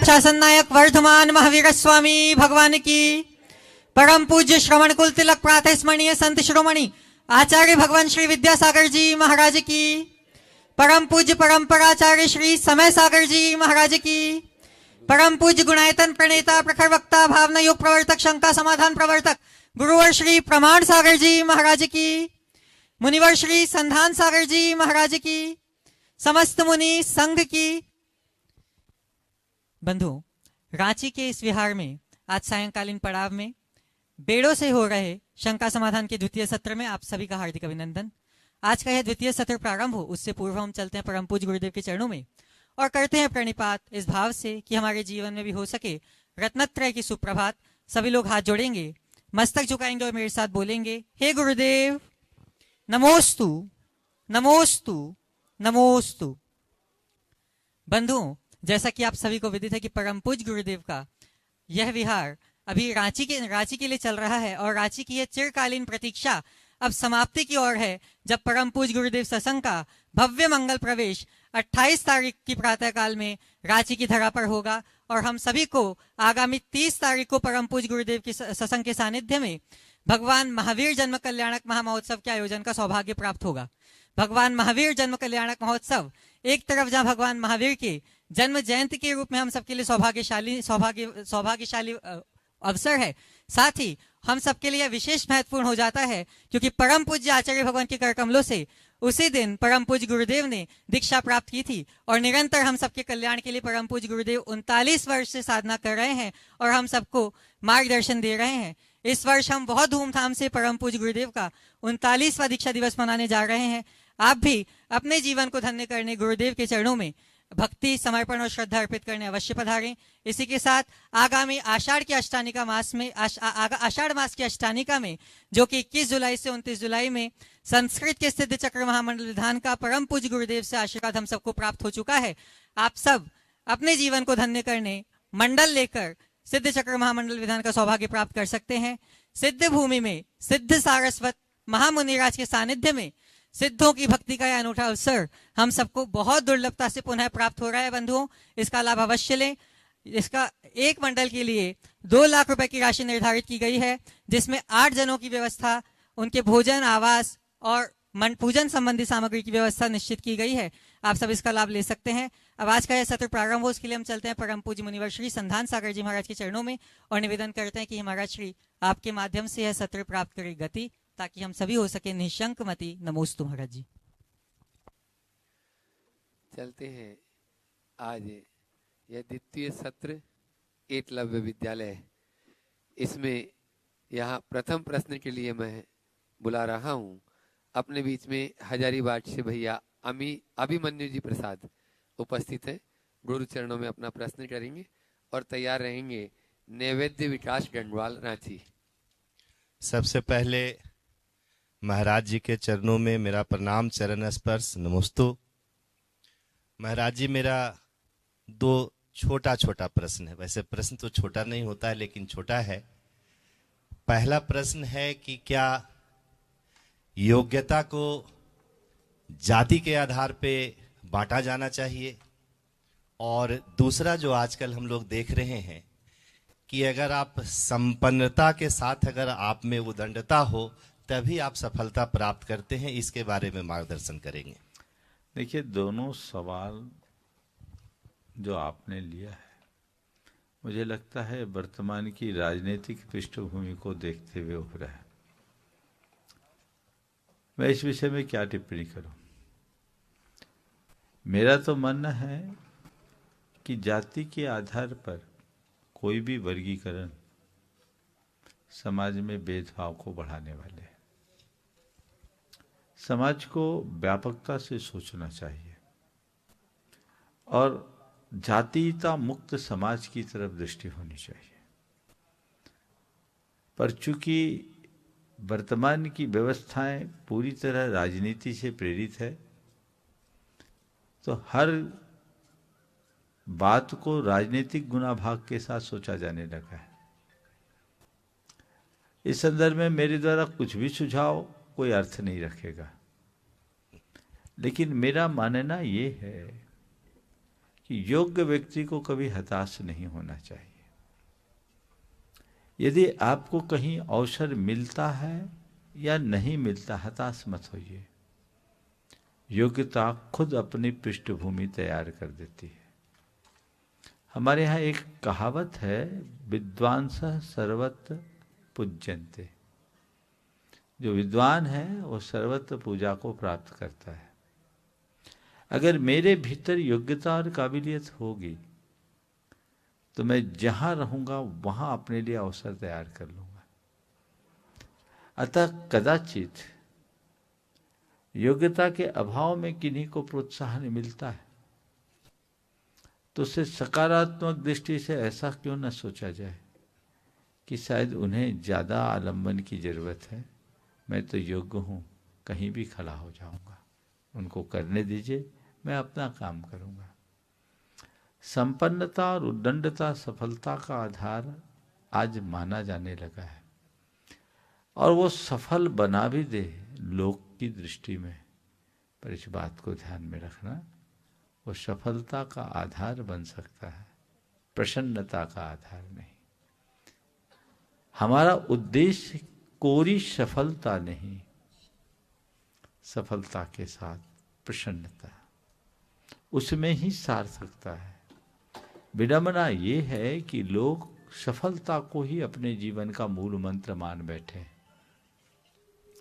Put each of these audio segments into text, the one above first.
शासन नायक वर्धमान महावीर स्वामी भगवान की, परम पूज्य श्रवण कुल तिलक प्रातः स्मरणीय संत शिरोमणि आचार्य भगवान श्री विद्यासागर जी महाराज की, परम पूज्य परंपराचार्य श्री समय सागर जी महाराज की, परम पूज्य गुणायतन प्रणेता प्रखर वक्ता भावना योग प्रवर्तक शंका समाधान प्रवर्तक गुरुवर श्री प्रमाण सागर जी महाराज की, मुनिवर श्री संधान सागर जी महाराज की, समस्त मुनि संघ की। बंधु, रांची के इस विहार में आज सायंकालीन पड़ाव में बेड़ों से हो रहे शंका समाधान के द्वितीय सत्र में आप सभी का हार्दिक अभिनंदन। आज का यह द्वितीय सत्र प्रारंभ हो उससे पूर्व हम चलते हैं परम पूज्य गुरुदेव के चरणों में और करते हैं प्रणिपात इस भाव से कि हमारे जीवन में भी हो सके रत्नत्रय की सुप्रभात। सभी लोग हाथ जोड़ेंगे, मस्तक झुकाएंगे और मेरे साथ बोलेंगे, हे गुरुदेव नमोस्तु नमोस्तु नमोस्तु। बंधुओं, जैसा कि आप सभी को विदित है कि परम पूज्य गुरुदेव का यह विहार अभी रांची के लिए चल रहा है और रांची की यह चिरकालीन प्रतीक्षा अब समाप्ति की ओर है, जब परम पूज्य गुरुदेव सत्संग का भव्य मंगल प्रवेश 28 तारीख की प्रातः काल में रांची की धरा पर होगा और हम सभी को आगामी 30 तारीख को परम पूज्य गुरुदेव की सत्संग के सानिध्य में भगवान महावीर जन्म कल्याणक महामहोत्सव के आयोजन का सौभाग्य प्राप्त होगा। भगवान महावीर जन्म कल्याणक महोत्सव एक तरफ जहां भगवान महावीर के जन्म जयंती के रूप में हम सबके लिए सौभाग्यशाली अवसर है, साथ ही हम सबके लिए विशेष महत्वपूर्ण हो जाता है क्योंकि परम पूज्य आचार्य भगवान के कर कमलों से उसी दिन परम पूज्य गुरुदेव ने दीक्षा प्राप्त की थी और निरंतर हम सबके कल्याण के लिए परम पूज्य गुरुदेव 39 वर्ष से साधना कर रहे हैं और हम सबको मार्गदर्शन दे रहे हैं। इस वर्ष हम बहुत धूमधाम से परम पूज्य गुरुदेव का 39वां दीक्षा दिवस मनाने जा रहे हैं। आप भी अपने जीवन को धन्य करने गुरुदेव के चरणों में भक्ति समर्पण और श्रद्धा अर्पित करने अवश्य पधारें। इसी के साथ आगामी आषाढ़ की अष्टानिका मास में आषाढ़ मास की अष्टानिका में जो कि 21 जुलाई से 29 जुलाई में संस्कृत के सिद्ध चक्र महामंडल विधान का परम पूज्य गुरुदेव से आशीर्वाद हम सबको प्राप्त हो चुका है। आप सब अपने जीवन को धन्य करने मंडल लेकर सिद्ध चक्र महामंडल विधान का सौभाग्य प्राप्त कर सकते हैं। सिद्ध भूमि में सिद्ध सारस्वत महामुनिराज के सानिध्य में सिद्धों की भक्ति का यह अनूठा अवसर हम सबको बहुत दुर्लभता से पुनः प्राप्त हो रहा है। बंधुओं, इसका लाभ अवश्य लें। इसका एक मंडल के लिए 2 लाख रुपए की राशि निर्धारित की गई है, जिसमें 8 जनों की व्यवस्था, उनके भोजन आवास और पूजन संबंधी सामग्री की व्यवस्था निश्चित की गई है। आप सब इसका लाभ ले सकते हैं। अब आज का यह सत्र प्रारंभ हो उसके लिए हम चलते हैं परम पूज्य मुनिवर श्री संधान सागर जी महाराज के चरणों में और निवेदन करते हैं कि महाराज श्री आपके माध्यम से यह सत्र प्राप्त करे गति, ताकि हम सभी हो सके निशंक मति। नमोस्तु महाराज जी। चलते हैं। आज यह द्वितीय सत्र एकलव्य विद्यालय, इसमें यहाँ प्रथम प्रश्न के लिए मैं बुला रहा हूँ अपने बीच में हजारीबाग से भैया अभिमन्यु जी प्रसाद उपस्थित है। गुरु चरणों में अपना प्रश्न करेंगे और तैयार रहेंगे नैवेद्य विकास गंगवाल रांची। सबसे पहले महाराज जी के चरणों में मेरा प्रणाम, चरण स्पर्श, नमोस्तु। महाराज जी, मेरा 2 छोटा छोटा प्रश्न है। वैसे प्रश्न तो छोटा नहीं होता है, लेकिन छोटा है। पहला प्रश्न है कि क्या योग्यता को जाति के आधार पे बांटा जाना चाहिए, और दूसरा जो आजकल हम लोग देख रहे हैं कि अगर आप संपन्नता के साथ अगर आप में उदंडता हो तभी आप सफलता प्राप्त करते हैं, इसके बारे में मार्गदर्शन करेंगे। देखिए, दोनों सवाल जो आपने लिया है मुझे लगता है वर्तमान की राजनीतिक पृष्ठभूमि को देखते हुए उभरा है। मैं इस विषय में क्या टिप्पणी करूं? मेरा तो मानना है कि जाति के आधार पर कोई भी वर्गीकरण समाज में भेदभाव को बढ़ाने वाले हैं। समाज को व्यापकता से सोचना चाहिए और जातीयता मुक्त समाज की तरफ दृष्टि होनी चाहिए। पर चूंकि वर्तमान की व्यवस्थाएं पूरी तरह राजनीति से प्रेरित है, तो हर बात को राजनीतिक गुणाभाग के साथ सोचा जाने लगा है। इस संदर्भ में मेरे द्वारा कुछ भी सुझाव कोई अर्थ नहीं रखेगा, लेकिन मेरा मानना ये है कि योग्य व्यक्ति को कभी हताश नहीं होना चाहिए। यदि आपको कहीं अवसर मिलता है या नहीं मिलता, हताश मत होइए। योग्यता खुद अपनी पृष्ठभूमि तैयार कर देती है। हमारे यहाँ एक कहावत है, विद्वांसः सर्वत्र पूज्यन्ते। जो विद्वान है वो सर्वत्र पूजा को प्राप्त करता है। अगर मेरे भीतर योग्यता और काबिलियत होगी तो मैं जहां रहूंगा वहां अपने लिए अवसर तैयार कर लूंगा। अतः कदाचित योग्यता के अभाव में किन्हीं को प्रोत्साहन मिलता है तो उसे सकारात्मक दृष्टि से ऐसा क्यों न सोचा जाए कि शायद उन्हें ज्यादा आलंबन की जरूरत है, मैं तो योग्य हूं, कहीं भी खड़ा हो जाऊंगा, उनको करने दीजिए, मैं अपना काम करूंगा। संपन्नता और उद्दंडता सफलता का आधार आज माना जाने लगा है, और वो सफल बना भी दे लोक की दृष्टि में, पर इस बात को ध्यान में रखना, वो सफलता का आधार बन सकता है, प्रसन्नता का आधार नहीं। हमारा उद्देश्य कोरी सफलता नहीं, सफलता के साथ प्रसन्नता, उसमें ही सार्थकता है। विडंबना ये है कि लोग सफलता को ही अपने जीवन का मूल मंत्र मान बैठे,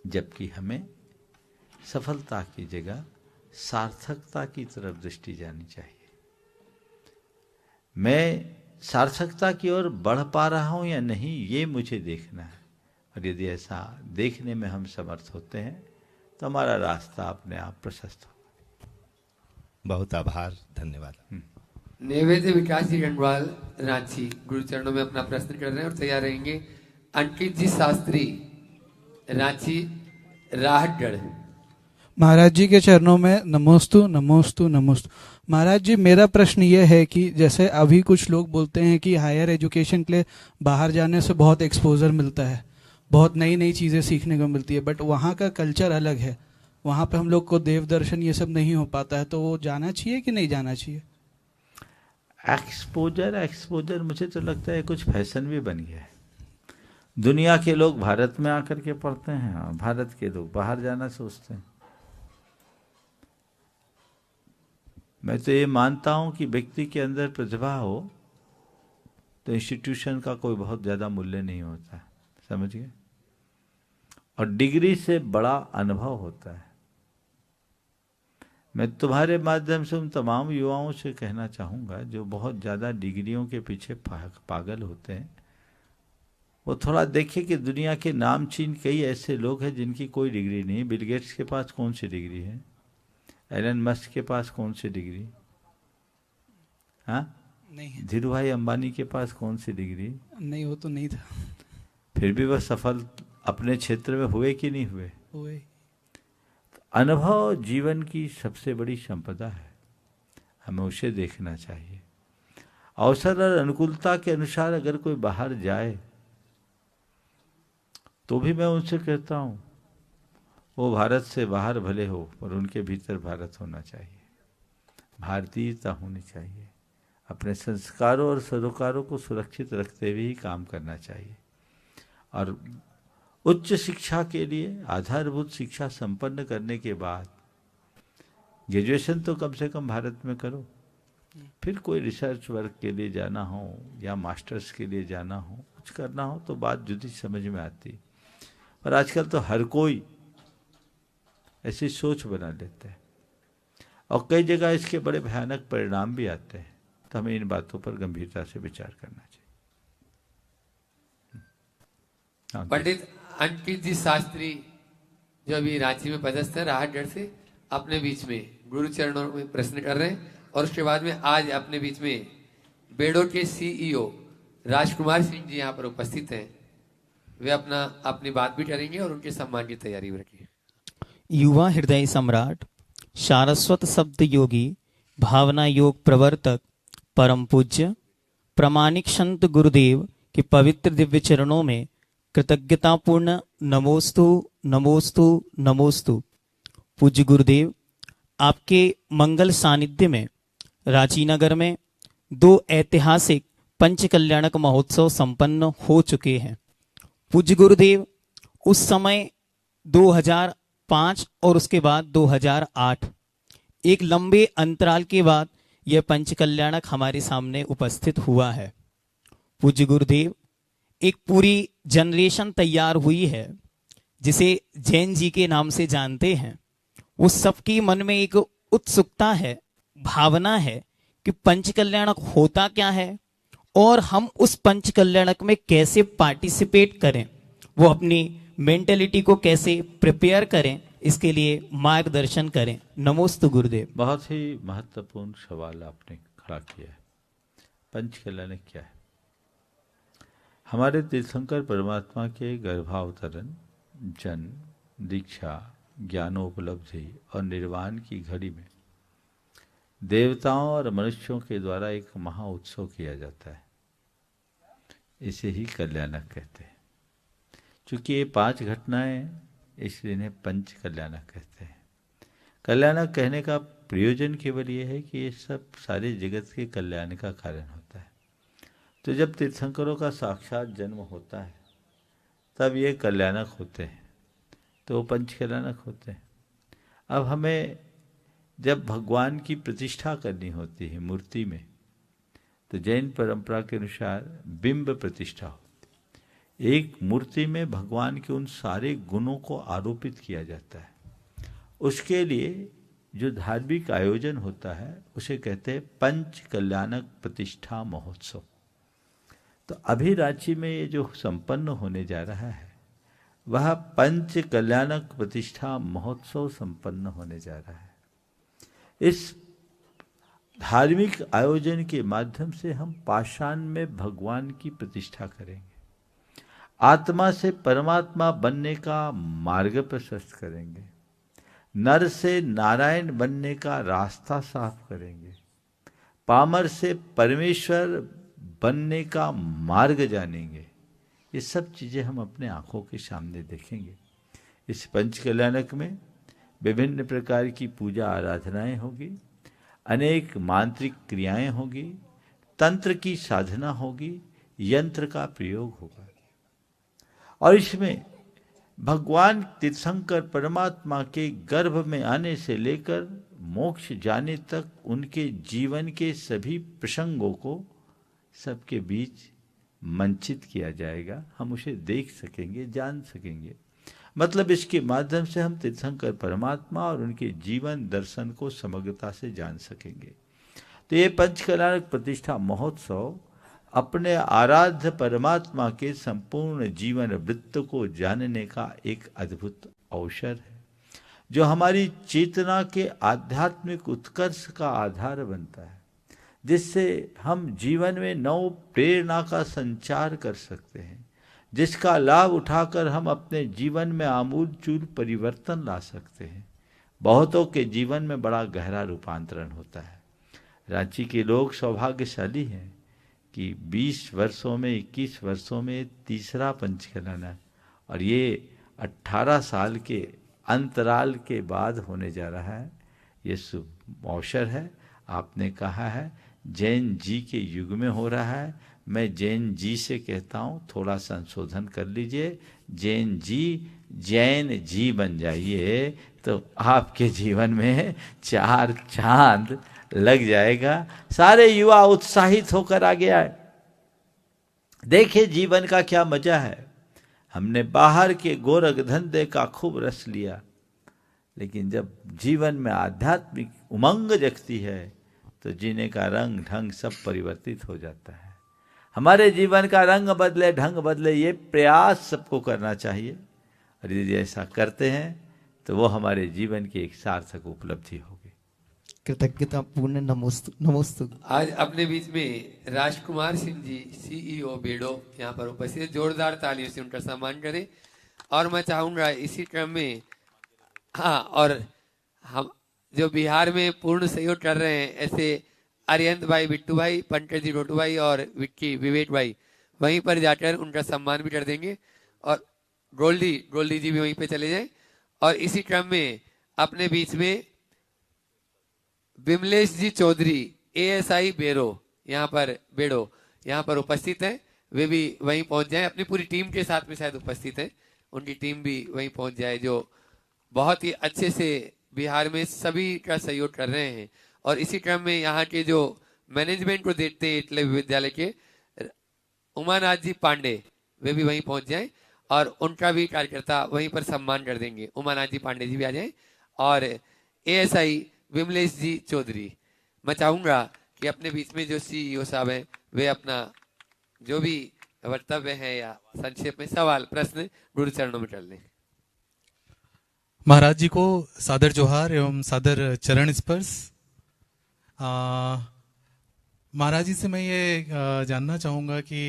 जबकि हमें सफलता की जगह सार्थकता की तरफ दृष्टि जानी चाहिए। मैं सार्थकता की ओर बढ़ पा रहा हूं या नहीं, ये मुझे देखना है, और यदि ऐसा देखने में हम समर्थ होते हैं तो हमारा रास्ता अपने आप प्रशस्त होगा। बहुत आभार, धन्यवाद। नैवेद्य विकास जी गंडवाल रांची गुरु चरणों में अपना प्रश्न कर रहे हैं और तैयार रहेंगे। अंकित जी शास्त्री रांची राहतगढ़। महाराज जी के चरणों में नमोस्तु नमोस्तु नमोस्तु। महाराज जी, मेरा प्रश्न ये है कि जैसे अभी कुछ लोग बोलते हैं कि हायर एजुकेशन के लिए बाहर जाने से बहुत एक्सपोजर मिलता है, बहुत नई नई चीज़ें सीखने को मिलती है, बट वहाँ का कल्चर अलग है, वहाँ पे हम लोग को देव दर्शन ये सब नहीं हो पाता है, तो वो जाना चाहिए कि नहीं जाना चाहिए? एक्सपोजर मुझे तो लगता है कुछ फैशन भी बन गया है। दुनिया के लोग भारत में आकर के पढ़ते हैं, भारत के लोग बाहर जाना सोचते हैं। मैं तो ये मानता हूं कि व्यक्ति के अंदर प्रतिभा हो तो इंस्टीट्यूशन का कोई बहुत ज्यादा मूल्य नहीं होता, समझ गए? और डिग्री से बड़ा अनुभव होता है। मैं तुम्हारे माध्यम से उन तमाम युवाओं से कहना चाहूंगा जो बहुत ज्यादा डिग्रियों के पीछे पागल होते हैं, वो थोड़ा देखिए कि दुनिया के नामचीन कई ऐसे लोग हैं जिनकी कोई डिग्री नहीं। बिल गेट्स के पास कौन सी डिग्री है? एलन मस्क के पास कौन सी डिग्री? हाँ, नहीं। धीरू भाई अंबानी के पास कौन सी डिग्री? नहीं, वो तो नहीं था। फिर भी वह सफल अपने क्षेत्र में हुए कि नहीं हुए? हुए। अनुभव जीवन की सबसे बड़ी संपदा है, हमें उसे देखना चाहिए। अवसर और अनुकूलता के अनुसार अगर कोई बाहर जाए तो भी मैं उनसे कहता हूं वो भारत से बाहर भले हो पर उनके भीतर भारत होना चाहिए, भारतीयता होनी चाहिए। अपने संस्कारों और सरोकारों को सुरक्षित रखते हुए ही काम करना चाहिए। और उच्च शिक्षा के लिए आधारभूत शिक्षा संपन्न करने के बाद ग्रेजुएशन तो कम से कम भारत में करो, फिर कोई रिसर्च वर्क के लिए जाना हो या मास्टर्स के लिए जाना हो, कुछ करना हो तो बात जुदी समझ में आती। पर आजकल तो हर कोई ऐसी सोच बना लेता है और कई जगह इसके बड़े भयानक परिणाम भी आते हैं, तो हमें इन बातों पर गंभीरता से विचार करना चाहिए। पंडित अंकित जी शास्त्री जो अभी रांची में पदस्थ है राहतगढ़ से, अपने बीच में गुरु चरणों में प्रश्न कर रहे हैं, और उसके बाद में आज अपने बीच में बेड़ो के सीईओ राजकुमार सिंह जी यहाँ पर उपस्थित हैं। वे अपनी बात भी करेंगे और उनके सम्मान की तैयारी भी रखिए। युवा हृदय सम्राट, सारस्वत शब्द योगी, भावना योग प्रवर्तक, परम पूज्य प्रामाणिक संत गुरुदेव के पवित्र दिव्य चरणों में कृतज्ञतापूर्ण नमोस्तु नमोस्तु नमोस्तु। पूज्य गुरुदेव, आपके मंगल सानिध्य में रांची नगर में 2 ऐतिहासिक पंच कल्याणक महोत्सव संपन्न हो चुके हैं। पूज्य गुरुदेव उस समय 2005 और उसके बाद 2008 एक लंबे अंतराल के बाद यह पंच कल्याणक हमारे सामने उपस्थित हुआ है। पूज्य गुरुदेव एक पूरी जनरेशन तैयार हुई है जिसे जैन जी के नाम से जानते हैं। उस सबकी मन में एक उत्सुकता है, भावना है कि पंच कल्याणक होता क्या है और हम उस पंच कल्याणक में कैसे पार्टिसिपेट करें, वो अपनी मेंटेलिटी को कैसे प्रिपेयर करें, इसके लिए मार्गदर्शन करें। नमोस्तु गुरुदेव। बहुत ही महत्वपूर्ण सवाल आपने खड़ा किया है। पंच कल्याणक क्या है? हमारे तीर्थंकर परमात्मा के गर्भावतरण, जन्म, दीक्षा, ज्ञानोपलब्धि और निर्वाण की घड़ी में देवताओं और मनुष्यों के द्वारा एक महा उत्सव किया जाता है। इसे ही कल्याणक कहते हैं। चूंकि ये 5 घटनाएं, इसलिए इन्हें पंच कल्याणक कहते हैं। कल्याणक कहने का प्रयोजन केवल ये है कि ये सब सारे जगत के कल्याण का कारण होता है। तो जब तीर्थंकरों का साक्षात जन्म होता है तब ये कल्याणक होते हैं, तो वो पंच कल्याणक होते हैं। अब हमें जब भगवान की प्रतिष्ठा करनी होती है मूर्ति में, तो जैन परंपरा के अनुसार बिंब प्रतिष्ठा होती है। एक मूर्ति में भगवान के उन सारे गुणों को आरोपित किया जाता है। उसके लिए जो धार्मिक आयोजन होता है उसे कहते हैं पंच कल्याणक प्रतिष्ठा महोत्सव। तो अभी रांची में ये जो संपन्न होने जा रहा है वह पंच कल्याणक प्रतिष्ठा महोत्सव संपन्न होने जा रहा है। इस धार्मिक आयोजन के माध्यम से हम पाषाण में भगवान की प्रतिष्ठा करेंगे, आत्मा से परमात्मा बनने का मार्ग प्रशस्त करेंगे, नर से नारायण बनने का रास्ता साफ करेंगे, पामर से परमेश्वर बनने का मार्ग जानेंगे। ये सब चीज़ें हम अपने आँखों के सामने देखेंगे। इस पंच कल्याणक में विभिन्न प्रकार की पूजा आराधनाएं होगी, अनेक मांत्रिक क्रियाएं होगी, तंत्र की साधना होगी, यंत्र का प्रयोग होगा। और इसमें भगवान तीर्थंकर परमात्मा के गर्भ में आने से लेकर मोक्ष जाने तक उनके जीवन के सभी प्रसंगों को सबके बीच मंचित किया जाएगा। हम उसे देख सकेंगे, जान सकेंगे। मतलब इसके माध्यम से हम तीर्थंकर परमात्मा और उनके जीवन दर्शन को समग्रता से जान सकेंगे। तो ये पंच कल्याणक प्रतिष्ठा महोत्सव अपने आराध्य परमात्मा के संपूर्ण जीवन वृत्त को जानने का एक अद्भुत अवसर है, जो हमारी चेतना के आध्यात्मिक उत्कर्ष का आधार बनता है, जिससे हम जीवन में नव प्रेरणा का संचार कर सकते हैं, जिसका लाभ उठाकर हम अपने जीवन में आमूलचूल परिवर्तन ला सकते हैं। बहुतों के जीवन में बड़ा गहरा रूपांतरण होता है। रांची के लोग सौभाग्यशाली हैं कि 20 वर्षों में, 21 वर्षों में तीसरा पंच कल्याणक, और ये 18 साल के अंतराल के बाद होने जा रहा है। ये शुभ अवसर है। आपने कहा है जैन जी के युग में हो रहा है। मैं जैन जी से कहता हूँ थोड़ा संशोधन कर लीजिए, जैन जी बन जाइए, तो आपके जीवन में 4 चांद लग जाएगा। सारे युवा उत्साहित होकर आगे आए। देखिए जीवन का क्या मजा है। हमने बाहर के गोरख धंधे का खूब रस लिया, लेकिन जब जीवन में आध्यात्मिक उमंग जगती है तो जीने का रंग ढंग सब परिवर्तित हो जाता है। हमारे जीवन का रंग बदले, ढंग बदले, ये प्रयास सबको करना चाहिए। और यदि ऐसा करते हैं तो वो हमारे जीवन की एक सार्थक उपलब्धि होगी। कृतज्ञता पूर्ण नमोस्तु। आज अपने बीच में राजकुमार सिंह जी, सीईओ बेडो, यहाँ पर उपस्थित है। जोरदार तालियों से उनका सम्मान करें। और मैं चाहूंगा इसी क्रम में, हाँ, और हम जो बिहार में पूर्ण सहयोग कर रहे हैं, ऐसे अरिहंत भाई, बिट्टू भाई, पंकज जी, रोटू भाई और विक्की विवेक भाई, वहीं पर जाकर उनका सम्मान भी कर देंगे। और गोल्डी जी भी वहीं पे चले जाएं। और इसी क्रम में अपने बीच में विमलेश जी चौधरी, ASI बेड़ो यहाँ पर उपस्थित हैं, वे भी वहीं पहुंच जाएं, अपनी पूरी टीम के साथ में शायद उपस्थित हैं, उनकी टीम भी वहीं पहुंच जाए, जो बहुत ही अच्छे से बिहार में सभी का सहयोग कर रहे हैं। और इसी क्रम में यहाँ के जो मैनेजमेंट को देखते हैं एकलव्य विद्यालय के उमानाथ जी पांडे, वे भी वहीं पहुंच जाएं और उनका भी कार्यकर्ता वहीं पर सम्मान कर देंगे। उमानाथ जी पांडे जी भी आ जाएं और ASI विमलेश जी चौधरी। मैं चाहूंगा कि अपने बीच में जो CEO साहब हैं वे अपना जो भी वक्तव्य है या संक्षेप में सवाल प्रश्न गुरु चरणों में कर लें। महाराज जी को सादर जोहार एवं सादर चरण स्पर्श। महाराज जी से मैं ये जानना चाहूँगा कि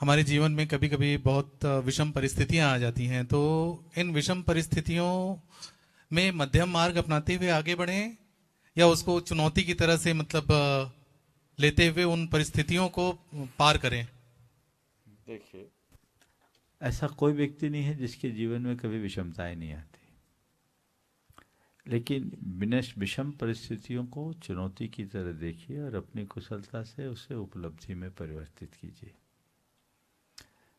हमारे जीवन में कभी कभी बहुत विषम परिस्थितियां आ जाती हैं, तो इन विषम परिस्थितियों में मध्यम मार्ग अपनाते हुए आगे बढ़ें या उसको चुनौती की तरह से मतलब लेते हुए उन परिस्थितियों को पार करें। देखिए, ऐसा कोई व्यक्ति नहीं है जिसके जीवन में कभी विषमताएं नहीं आती, लेकिन विषम परिस्थितियों को चुनौती की तरह देखिए और अपनी कुशलता से उसे उपलब्धि में परिवर्तित कीजिए।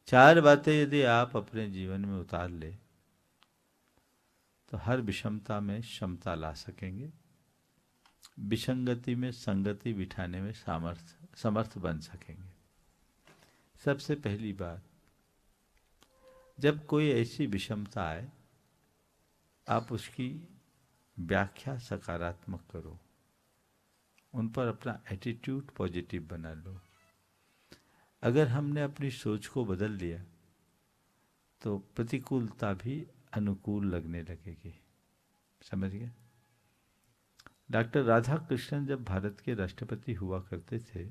4 बातें यदि आप अपने जीवन में उतार ले तो हर विषमता में क्षमता ला सकेंगे, विसंगति में संगति बिठाने में समर्थ बन सकेंगे। सबसे पहली बात, जब कोई ऐसी विषमता आए आप उसकी व्याख्या सकारात्मक करो, उन पर अपना एटीट्यूड पॉजिटिव बना लो। अगर हमने अपनी सोच को बदल लिया तो प्रतिकूलता भी अनुकूल लगने लगेगी। समझ गए? डॉक्टर राधा कृष्णन जब भारत के राष्ट्रपति हुआ करते थे,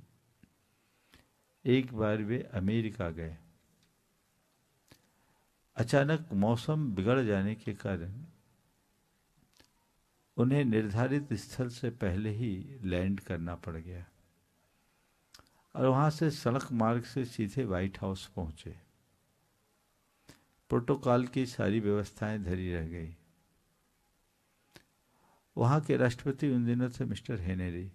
एक बार वे अमेरिका गए। अचानक मौसम बिगड़ जाने के कारण उन्हें निर्धारित स्थल से पहले ही लैंड करना पड़ गया और वहां से सड़क मार्ग से सीधे व्हाइट हाउस पहुंचे। प्रोटोकॉल की सारी व्यवस्थाएं धरी रह गई। वहां के राष्ट्रपति उन दिनों थे मिस्टर हेनरी।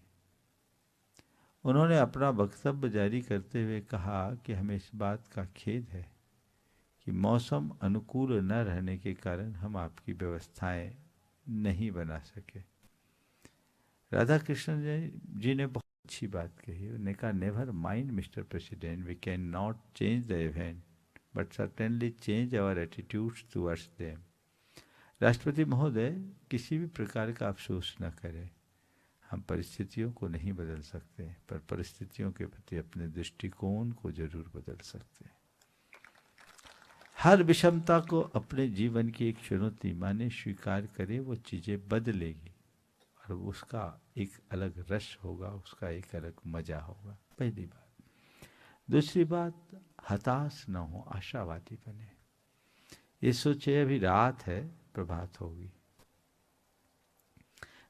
उन्होंने अपना वक्तव्य जारी करते हुए कहा कि हमें इस बात का खेद है कि मौसम अनुकूल न रहने के कारण हम आपकी व्यवस्थाएं नहीं बना सके। राधा कृष्णन जी ने बहुत अच्छी बात कही। उन्होंने कहा, never mind mister president, we can not change the event but certainly change our attitudes towards them. राष्ट्रपति महोदय, किसी भी प्रकार का अफसोस न करें, हम परिस्थितियों को नहीं बदल सकते पर परिस्थितियों के प्रति अपने दृष्टिकोण को जरूर बदल सकते हैं। हर विषमता को अपने जीवन की एक चुनौती माने स्वीकार करे, वो चीजें बदलेगी और उसका एक अलग रस होगा, उसका एक अलग मजा होगा। पहली बात। दूसरी बात, हताश न हो, आशावादी बने। ये सोचे अभी रात है, प्रभात होगी।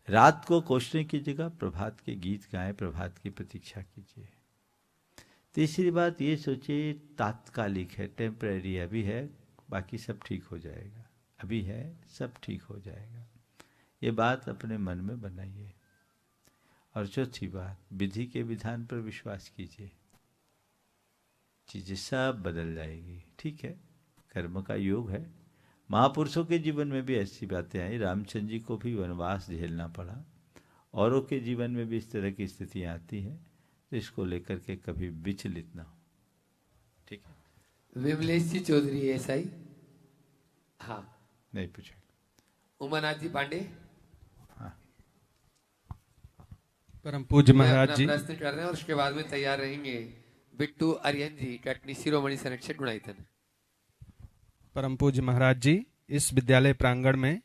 रात को कोसने की जगह प्रभात के गीत गाएं, प्रभात की प्रतीक्षा कीजिए। तीसरी बात ये सोचे तात्कालिक है, टेम्परेरी अभी है, बाकी सब ठीक हो जाएगा। अभी है, सब ठीक हो जाएगा। ये बात अपने मन में बनाइए। और चौथी बात, विधि के विधान पर विश्वास कीजिए, चीजें सब बदल जाएगी। ठीक है, कर्म का योग है। महापुरुषों के जीवन में भी ऐसी बातें आई। रामचंद्र जी को भी वनवास झेलना पड़ा, औरों के जीवन में भी इस तरह की स्थितियां आती हैं, तो इसको लेकर के कभी विचलित ना हो। ठीक है। विमलेश जी चौधरी ASI। हाँ, नहीं पूछे। उमानाथ जी पांडे। हाँ, परम पूज्य महाराज जी, प्रश्न कर रहे हैं और उसके बाद में तैयार रहेंगे बिट्टू आर्यन जी, कटनी शिरोमणि संरक्षक गुणायतन। परम पूज्य महाराज जी, इस विद्यालय प्रांगण में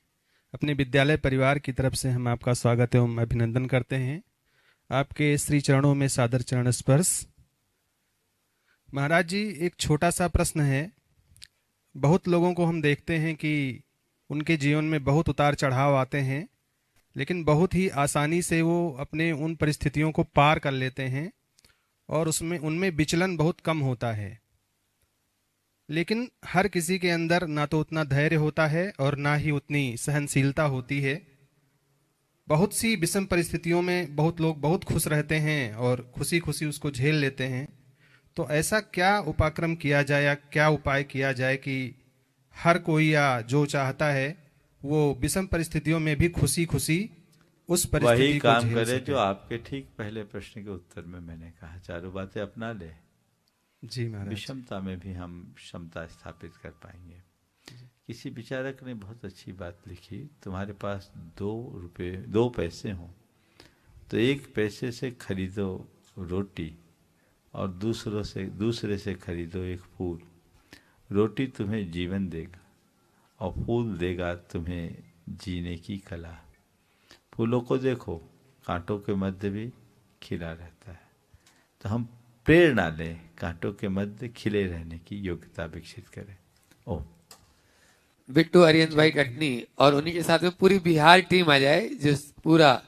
अपने विद्यालय परिवार की तरफ से हम आपका स्वागत एवं अभिनंदन करते हैं। आपके श्री चरणों में सादर चरण स्पर्श। महाराज जी, एक छोटा सा प्रश्न है। बहुत लोगों को हम देखते हैं कि उनके जीवन में बहुत उतार चढ़ाव आते हैं, लेकिन बहुत ही आसानी से वो अपने उन परिस्थितियों को पार कर लेते हैं और उनमें विचलन बहुत कम होता है। लेकिन हर किसी के अंदर ना तो उतना धैर्य होता है और ना ही उतनी सहनशीलता होती है। बहुत सी विषम परिस्थितियों में बहुत लोग बहुत खुश रहते हैं और खुशी खुशी उसको झेल लेते हैं। तो ऐसा क्या उपाक्रम किया जाए या क्या उपाय किया जाए कि हर कोई या जो चाहता है वो विषम परिस्थितियों में भी खुशी खुशी उस परिस्थिति वही को काम झेल करे सके? जो आपके ठीक पहले प्रश्न के उत्तर में मैंने कहा, चारों बातें अपना ले। जी महाराज। विषमता में भी हम क्षमता स्थापित कर पाएंगे। किसी विचारक ने बहुत अच्छी बात लिखी, तुम्हारे पास 2 पैसे हों तो 1 पैसे से खरीदो रोटी और दूसरे से खरीदो एक फूल। रोटी तुम्हें जीवन देगा और फूल देगा तुम्हें जीने की कला। फूलों को देखो, कांटों के मध्य भी खिला रहता है। तो हम प्रेरणा लें, कांटों के मध्य खिले रहने की योग्यता विकसित करें। ओह बिट्टू अरियंत भाई कटनी और उन्हीं के साथ में पूरी बिहार टीम आ जाए, जो पूरा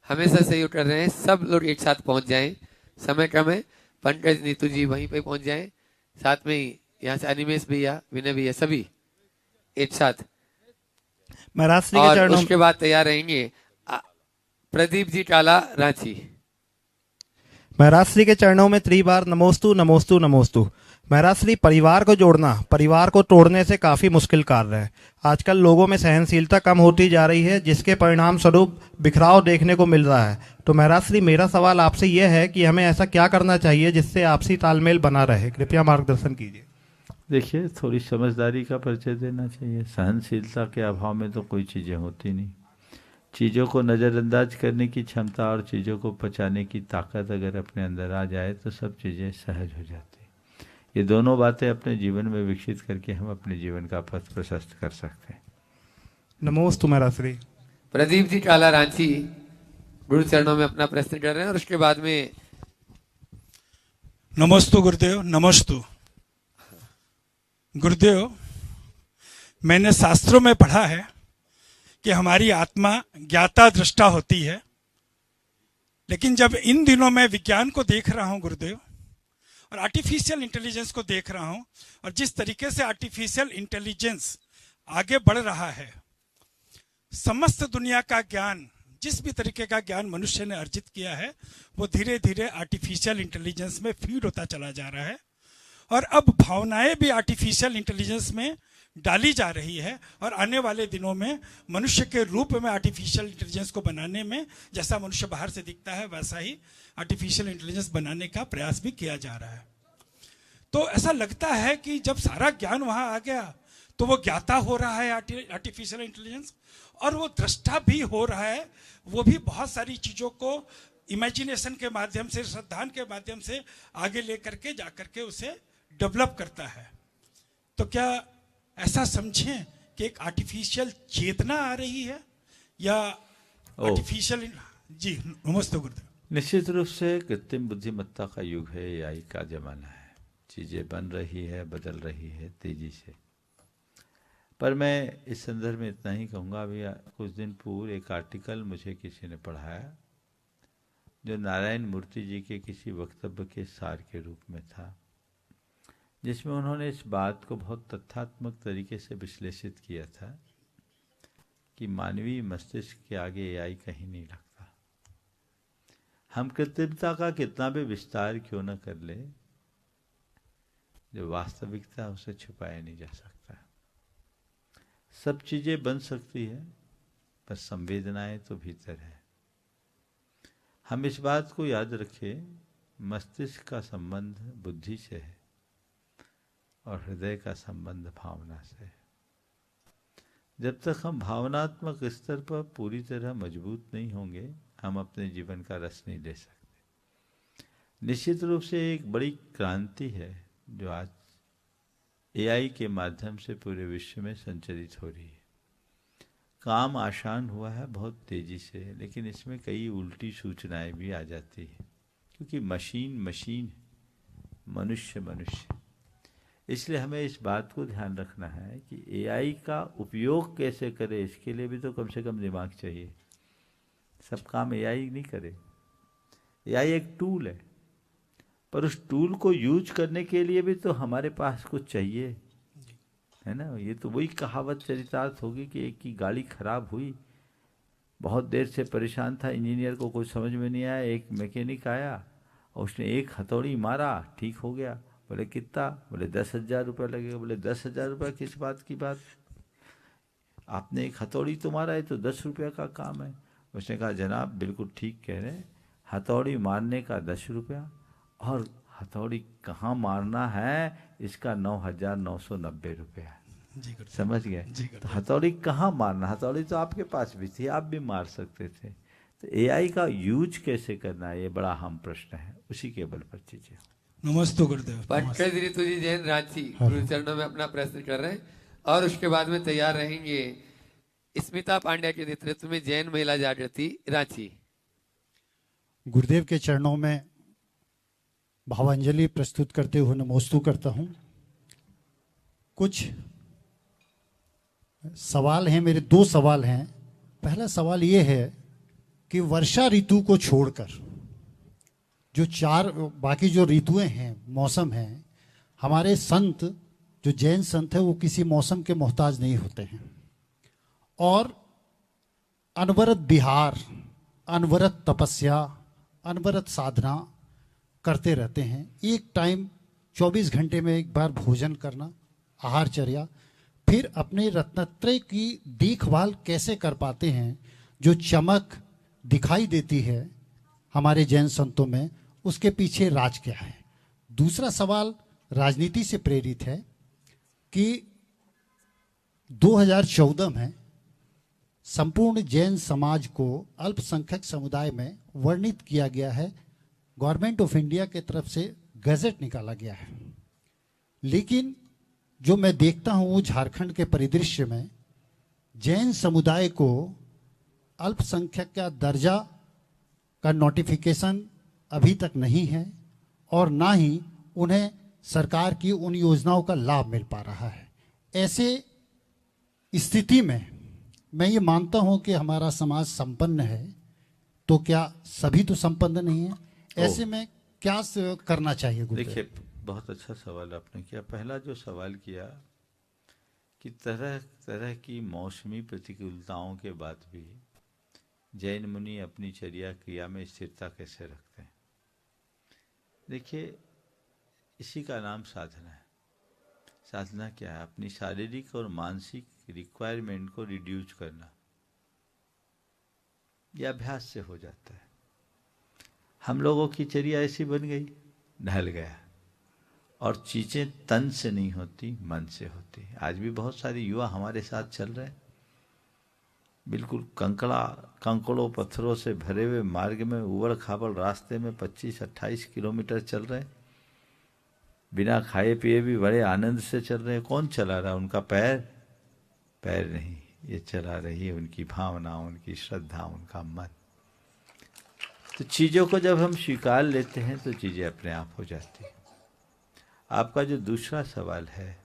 हमेशा सहयोग कर रहे हैं। सब लोग एक साथ पहुंच जाएं, समय कम है। पंकज नीतू जी वहीं पे पहुंच जाएं, साथ में ही यहाँ से अनिमेश भैया, विनय भैया, सभी एक साथ। महाराज श्री के और चरणों उसके बाद तैयार रहेंगे प्रदीप जी काला, रांची। महाराज श्री के चरणों में त्रिबार नमोस्तु नमोस्तु नमोस्तु। महाराज श्री, परिवार को जोड़ना परिवार को तोड़ने से काफी मुश्किल कार्य है। आजकल लोगों में सहनशीलता कम होती जा रही है, जिसके परिणाम स्वरूप बिखराव देखने को मिल रहा है। तो महाराज श्री, मेरा सवाल आपसे यह है कि हमें ऐसा क्या करना चाहिए जिससे आपसी तालमेल बना रहे, कृपया मार्गदर्शन कीजिए। देखिए, थोड़ी समझदारी का परिचय देना चाहिए। सहनशीलता के अभाव में तो कोई चीज़ें होती नहीं। चीज़ों को नज़रअंदाज करने की क्षमता और चीज़ों को पचाने की ताकत अगर अपने अंदर आ जाए तो सब चीज़ें सहज हो जाती। ये दोनों बातें अपने जीवन में विकसित करके हम अपने जीवन का पथ प्रशस्त कर सकते हैं। नमोस्तु महाराज श्री। प्रदीप जी काला, रांची, गुरु चरणों में अपना प्रश्न कर रहे हैं और उसके बाद में नमोस्तु गुरुदेव। नमोस्तु गुरुदेव, मैंने शास्त्रों में पढ़ा है कि हमारी आत्मा ज्ञाता दृष्टा होती है, लेकिन जब इन दिनों मैं विज्ञान को देख रहा हूं गुरुदेव और आर्टिफिशियल इंटेलिजेंस को देख रहा हूं, और जिस तरीके से आर्टिफिशियल इंटेलिजेंस आगे बढ़ रहा है, समस्त दुनिया का ज्ञान, जिस भी तरीके का ज्ञान मनुष्य ने अर्जित किया है, वो धीरे धीरे आर्टिफिशियल इंटेलिजेंस में फीड होता चला जा रहा है। और अब भावनाएं भी आर्टिफिशियल इंटेलिजेंस में डाली जा रही है, और आने वाले दिनों में मनुष्य के रूप में आर्टिफिशियल इंटेलिजेंस को बनाने में, जैसा मनुष्य बाहर से दिखता है वैसा ही आर्टिफिशियल इंटेलिजेंस बनाने का प्रयास भी किया जा रहा है। तो ऐसा लगता है कि जब सारा ज्ञान वहां आ गया तो वो ज्ञाता हो रहा है आर्टिफिशियल इंटेलिजेंस, और वो दृष्टा भी हो रहा है। वो भी बहुत सारी चीज़ों को इमेजिनेशन के माध्यम से, श्रद्धान के माध्यम से आगे लेकर के जाकर के उसे डेवलप करता है। तो क्या ऐसा समझें कि एक आर्टिफिशियल चेतना आ रही है या आर्टिफिशियल? जी नमस्ते गुरुदेव। निश्चित रूप से कृत्रिम बुद्धिमत्ता का युग है, एआई का जमाना है। चीज़ें बन रही है, बदल रही है तेजी से। पर मैं इस संदर्भ में इतना ही कहूँगा, अभी कुछ दिन पूर्व एक आर्टिकल मुझे किसी ने पढ़ाया जो नारायण मूर्ति जी के किसी वक्तव्य के सार के रूप में था, जिसमें उन्होंने इस बात को बहुत तथ्यात्मक तरीके से विश्लेषित किया था कि मानवीय मस्तिष्क के आगे एआई कहीं नहीं लगता। हम कृत्रिमता का कितना भी विस्तार क्यों न कर ले, जो वास्तविकता उसे छुपाया नहीं जा सकता। सब चीजें बन सकती है, पर संवेदनाएं तो भीतर है। हम इस बात को याद रखें, मस्तिष्क का संबंध बुद्धि से है और हृदय का संबंध भावना से है। जब तक हम भावनात्मक स्तर पर पूरी तरह मजबूत नहीं होंगे, हम अपने जीवन का रस नहीं ले सकते। निश्चित रूप से एक बड़ी क्रांति है जो आज एआई के माध्यम से पूरे विश्व में संचालित हो रही है। काम आसान हुआ है बहुत तेजी से, लेकिन इसमें कई उल्टी सूचनाएं भी आ जाती है, क्योंकि मशीन मशीन, मनुष्य मनुष्य। इसलिए हमें इस बात को ध्यान रखना है कि एआई का उपयोग कैसे करें, इसके लिए भी तो कम से कम दिमाग चाहिए। सब काम एआई नहीं करे। एआई एक टूल है, पर उस टूल को यूज करने के लिए भी तो हमारे पास कुछ चाहिए, है ना। ये तो वही कहावत चरितार्थ होगी कि एक की गाड़ी खराब हुई, बहुत देर से परेशान था, इंजीनियर को कुछ समझ में नहीं आया, एक मैकेनिक आया और उसने एक हथौड़ी मारा, ठीक हो गया। बोले कितना? बोले 10,000 रुपये लगेगा। बोले 10,000 रुपये किस बात की बात? आपने एक हथौड़ी तो मारा है, तो 10 रुपये का काम है। उसने कहा जनाब बिल्कुल ठीक कह रहे हैं, हथौड़ी मारने का 10 रुपया और हथौड़ी कहाँ मारना है इसका 9,990 रुपया। समझ गए? तो हथौड़ी कहाँ मारना, हथौड़ी तो आपके पास भी थी, आप भी मार सकते थे। तो एआई का यूज कैसे करना है, ये बड़ा अहम प्रश्न है, उसी के बल पर चीजें। नमस्ते गुरुदेव। पंकज ऋतु जी जैन रांची गुरु चरणों में अपना प्रश्न कर रहे हैं और उसके बाद में तैयार रहेंगे स्मिता पांड्या के नेतृत्व में जैन महिला जागृति रांची। गुरुदेव के चरणों में भावांजलि प्रस्तुत करते हुए नमोस्तु करता हूं। कुछ सवाल हैं मेरे, 2 सवाल हैं। पहला सवाल ये है कि वर्षा ऋतु को छोड़कर जो 4 बाकी जो ऋतुएं हैं, मौसम हैं, हमारे संत जो जैन संत है वो किसी मौसम के मोहताज नहीं होते हैं और अनवरत विहार, अनवरत तपस्या, अनवरत साधना करते रहते हैं। एक टाइम 24 घंटे में एक बार भोजन करना, आहारचर्या, फिर अपने रत्नत्रय की देखभाल कैसे कर पाते हैं? जो चमक दिखाई देती है हमारे जैन संतों में, उसके पीछे राज क्या है? दूसरा सवाल राजनीति से प्रेरित है कि 2014 में संपूर्ण जैन समाज को अल्पसंख्यक समुदाय में वर्णित किया गया है, गवर्नमेंट ऑफ इंडिया की तरफ से गजट निकाला गया है। लेकिन जो मैं देखता हूं वो झारखंड के परिदृश्य में जैन समुदाय को अल्पसंख्यक का दर्जा का नोटिफिकेशन अभी तक नहीं है और ना ही उन्हें सरकार की उन योजनाओं का लाभ मिल पा रहा है। ऐसे स्थिति में मैं ये मानता हूं कि हमारा समाज संपन्न है, तो क्या सभी तो संपन्न नहीं है? ऐसे में क्या करना चाहिए? देखिए, बहुत अच्छा सवाल आपने किया। पहला जो सवाल किया कि तरह तरह की मौसमी प्रतिकूलताओं के बाद भी जैन मुनि अपनी चर्या क्रिया में स्थिरता कैसे रखते हैं। देखिए, इसी का नाम साधना है। साधना क्या है? अपनी शारीरिक और मानसिक रिक्वायरमेंट को रिड्यूस करना। यह अभ्यास से हो जाता है। हम लोगों की चर्या ऐसी बन गई, ढल गया, और चीज़ें तन से नहीं होती, मन से होती। आज भी बहुत सारे युवा हमारे साथ चल रहे हैं, बिल्कुल कंकड़ों पत्थरों से भरे हुए मार्ग में, उबड़ खाबड़ रास्ते में 25-28 किलोमीटर चल रहे हैं, बिना खाए पिए भी बड़े आनंद से चल रहे हैं। कौन चला रहा? उनका पैर नहीं, ये चला रही है उनकी भावना, उनकी श्रद्धा, उनका मन। तो चीज़ों को जब हम स्वीकार लेते हैं तो चीज़ें अपने आप हो जाती हैं। आपका जो दूसरा सवाल है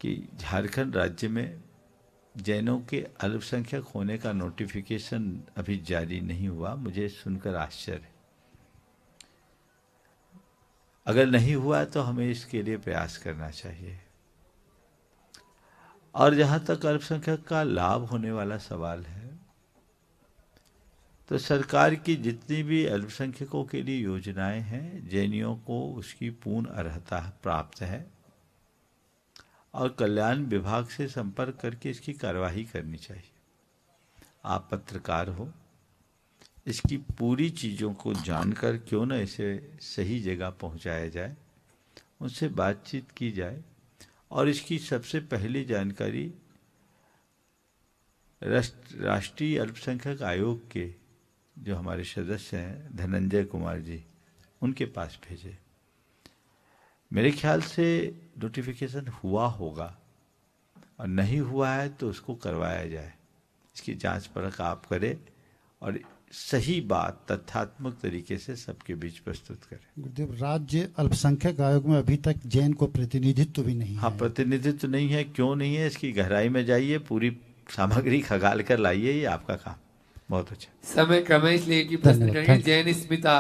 कि झारखंड राज्य में जैनों के अल्पसंख्यक होने का नोटिफिकेशन अभी जारी नहीं हुआ, मुझे सुनकर आश्चर्य। अगर नहीं हुआ तो हमें इसके लिए प्रयास करना चाहिए। और जहाँ तक अल्पसंख्यक का लाभ होने वाला सवाल है, तो सरकार की जितनी भी अल्पसंख्यकों के लिए योजनाएं हैं, जैनियों को उसकी पूर्ण अर्हता प्राप्त है और कल्याण विभाग से संपर्क करके इसकी कार्यवाही करनी चाहिए। आप पत्रकार हो, इसकी पूरी चीज़ों को जानकर क्यों न इसे सही जगह पहुंचाया जाए, उनसे बातचीत की जाए और इसकी सबसे पहली जानकारी राष्ट्रीय अल्पसंख्यक आयोग के जो हमारे सदस्य हैं धनंजय कुमार जी, उनके पास भेजे। मेरे ख्याल से नोटिफिकेशन हुआ होगा और नहीं हुआ है तो उसको करवाया जाए। इसकी जांच परख आप करें और सही बात तथ्यात्मक तरीके से सबके बीच प्रस्तुत करें। गुरुदेव, राज्य अल्पसंख्यक आयोग में अभी तक जैन को प्रतिनिधित्व भी नहीं है। हाँ, प्रतिनिधित्व नहीं है। क्यों नहीं है? इसकी गहराई में जाइए, पूरी सामग्री खंगाल कर लाइए, ये आपका काम। बहुत अच्छा। समय क्रम है इसलिए कि प्रश्न करेंगे जैन स्मिता,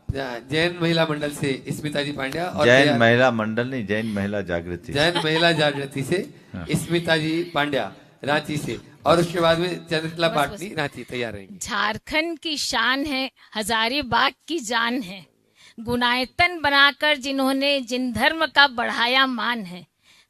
जैन महिला मंडल से स्मिता जी पांड्या और जैन महिला मंडल नहीं, जैन महिला जागृति, जैन महिला जागृति से स्मिता जी पांड्या। रांची से, और उसके बाद में चंद्रकला पाटनी रांची तैयार रहेंगी। झारखंड की शान है, हजारीबाग की जान है, गुनायतन बनाकर जिन्होंने जिन धर्म का बढ़ाया मान है,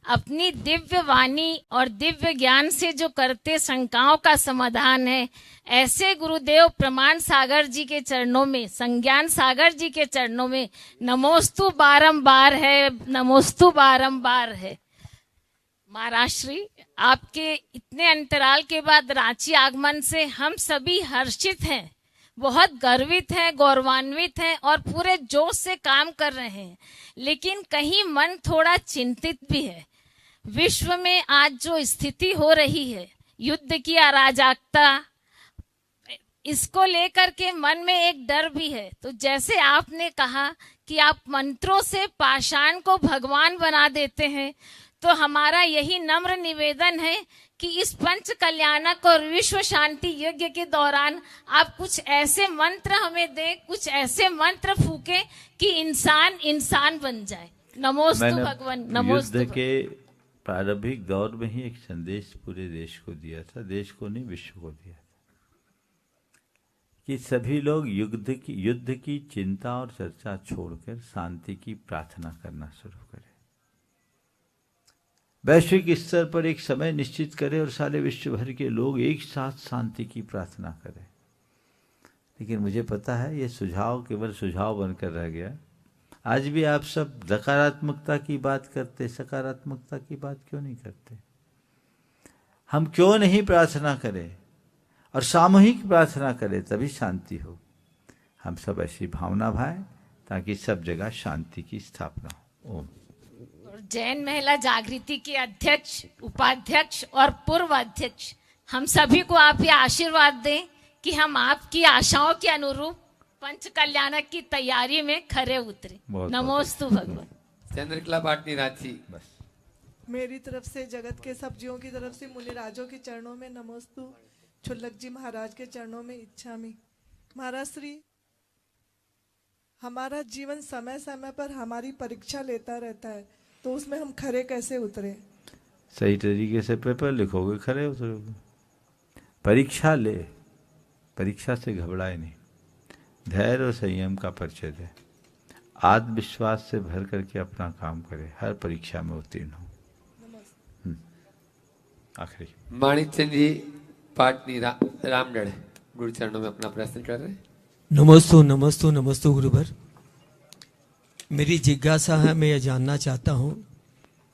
अपनी दिव्य वाणी और दिव्य ज्ञान से जो करते शंकाओं का समाधान है, ऐसे गुरुदेव प्रमाण सागर जी के चरणों में, संज्ञान सागर जी के चरणों में नमोस्तु बारंबार है, नमोस्तु बारंबार है। महाराज श्री, आपके इतने अंतराल के बाद रांची आगमन से हम सभी हर्षित हैं, बहुत गर्वित हैं, गौरवान्वित हैं और पूरे जोश से काम कर रहे हैं, लेकिन कहीं मन थोड़ा चिंतित भी है। विश्व में आज जो स्थिति हो रही है, युद्ध की अराजकता, इसको लेकर के मन में एक डर भी है। तो जैसे आपने कहा कि आप मंत्रों से पाषाण को भगवान बना देते हैं, तो हमारा यही नम्र निवेदन है कि इस पंच कल्याणक और विश्व शांति यज्ञ के दौरान आप कुछ ऐसे मंत्र हमें दें, कुछ ऐसे मंत्र फूके कि इंसान इंसान बन जाए। नमोस्तु भगवान, नमोस्तु। युद्ध के प्रारंभिक दौर में ही एक संदेश पूरे देश को दिया था, देश को नहीं विश्व को दिया था, कि सभी लोग युद्ध की चिंता और चर्चा छोड़कर शांति की प्रार्थना करना शुरू करें। वैश्विक स्तर पर एक समय निश्चित करें और सारे विश्व भर के लोग एक साथ शांति की प्रार्थना करें। लेकिन मुझे पता है ये सुझाव केवल सुझाव बनकर रह गया। आज भी आप सब नकारात्मकता की बात करते, सकारात्मकता की बात क्यों नहीं करते? हम क्यों नहीं प्रार्थना करें और सामूहिक प्रार्थना करें, तभी शांति हो। हम सब ऐसी भावना भाएं ताकि सब जगह शांति की स्थापना हो। ओम। जैन महिला जागृति के अध्यक्ष, उपाध्यक्ष और पूर्व अध्यक्ष, हम सभी को आप ये आशीर्वाद दें कि हम आपकी आशाओं के अनुरूप पंच कल्याणक की तैयारी में खरे उतरे। नमोस्तु भगवान। चंद्रकला पाटनी रांची। बस मेरी तरफ से, जगत के सब जीवों की तरफ से मुनिराजों के चरणों में नमोस्तु, छुल्लक जी महाराज के चरणों में इच्छामि। महाराज श्री, हमारा जीवन समय समय पर हमारी परीक्षा लेता रहता है, तो उसमें हम खरे कैसे उतरे? सही तरीके से पेपर लिखोगे, खरे उतरोगे। परीक्षा ले, परीक्षा से घबराए नहीं, धैर्य और संयम का परिचय दे, आत्मविश्वास से भर करके अपना काम करे, हर परीक्षा में उत्तीर्ण हो। आखिरी माणिक चंद जी पाटनी रामगढ़ गुरु चरणों में अपना प्रश्न कर रहे हैं। नमोस्तु नमोस्तु नमोस्तु गुरुवर। मेरी जिज्ञासा है, मैं यह जानना चाहता हूँ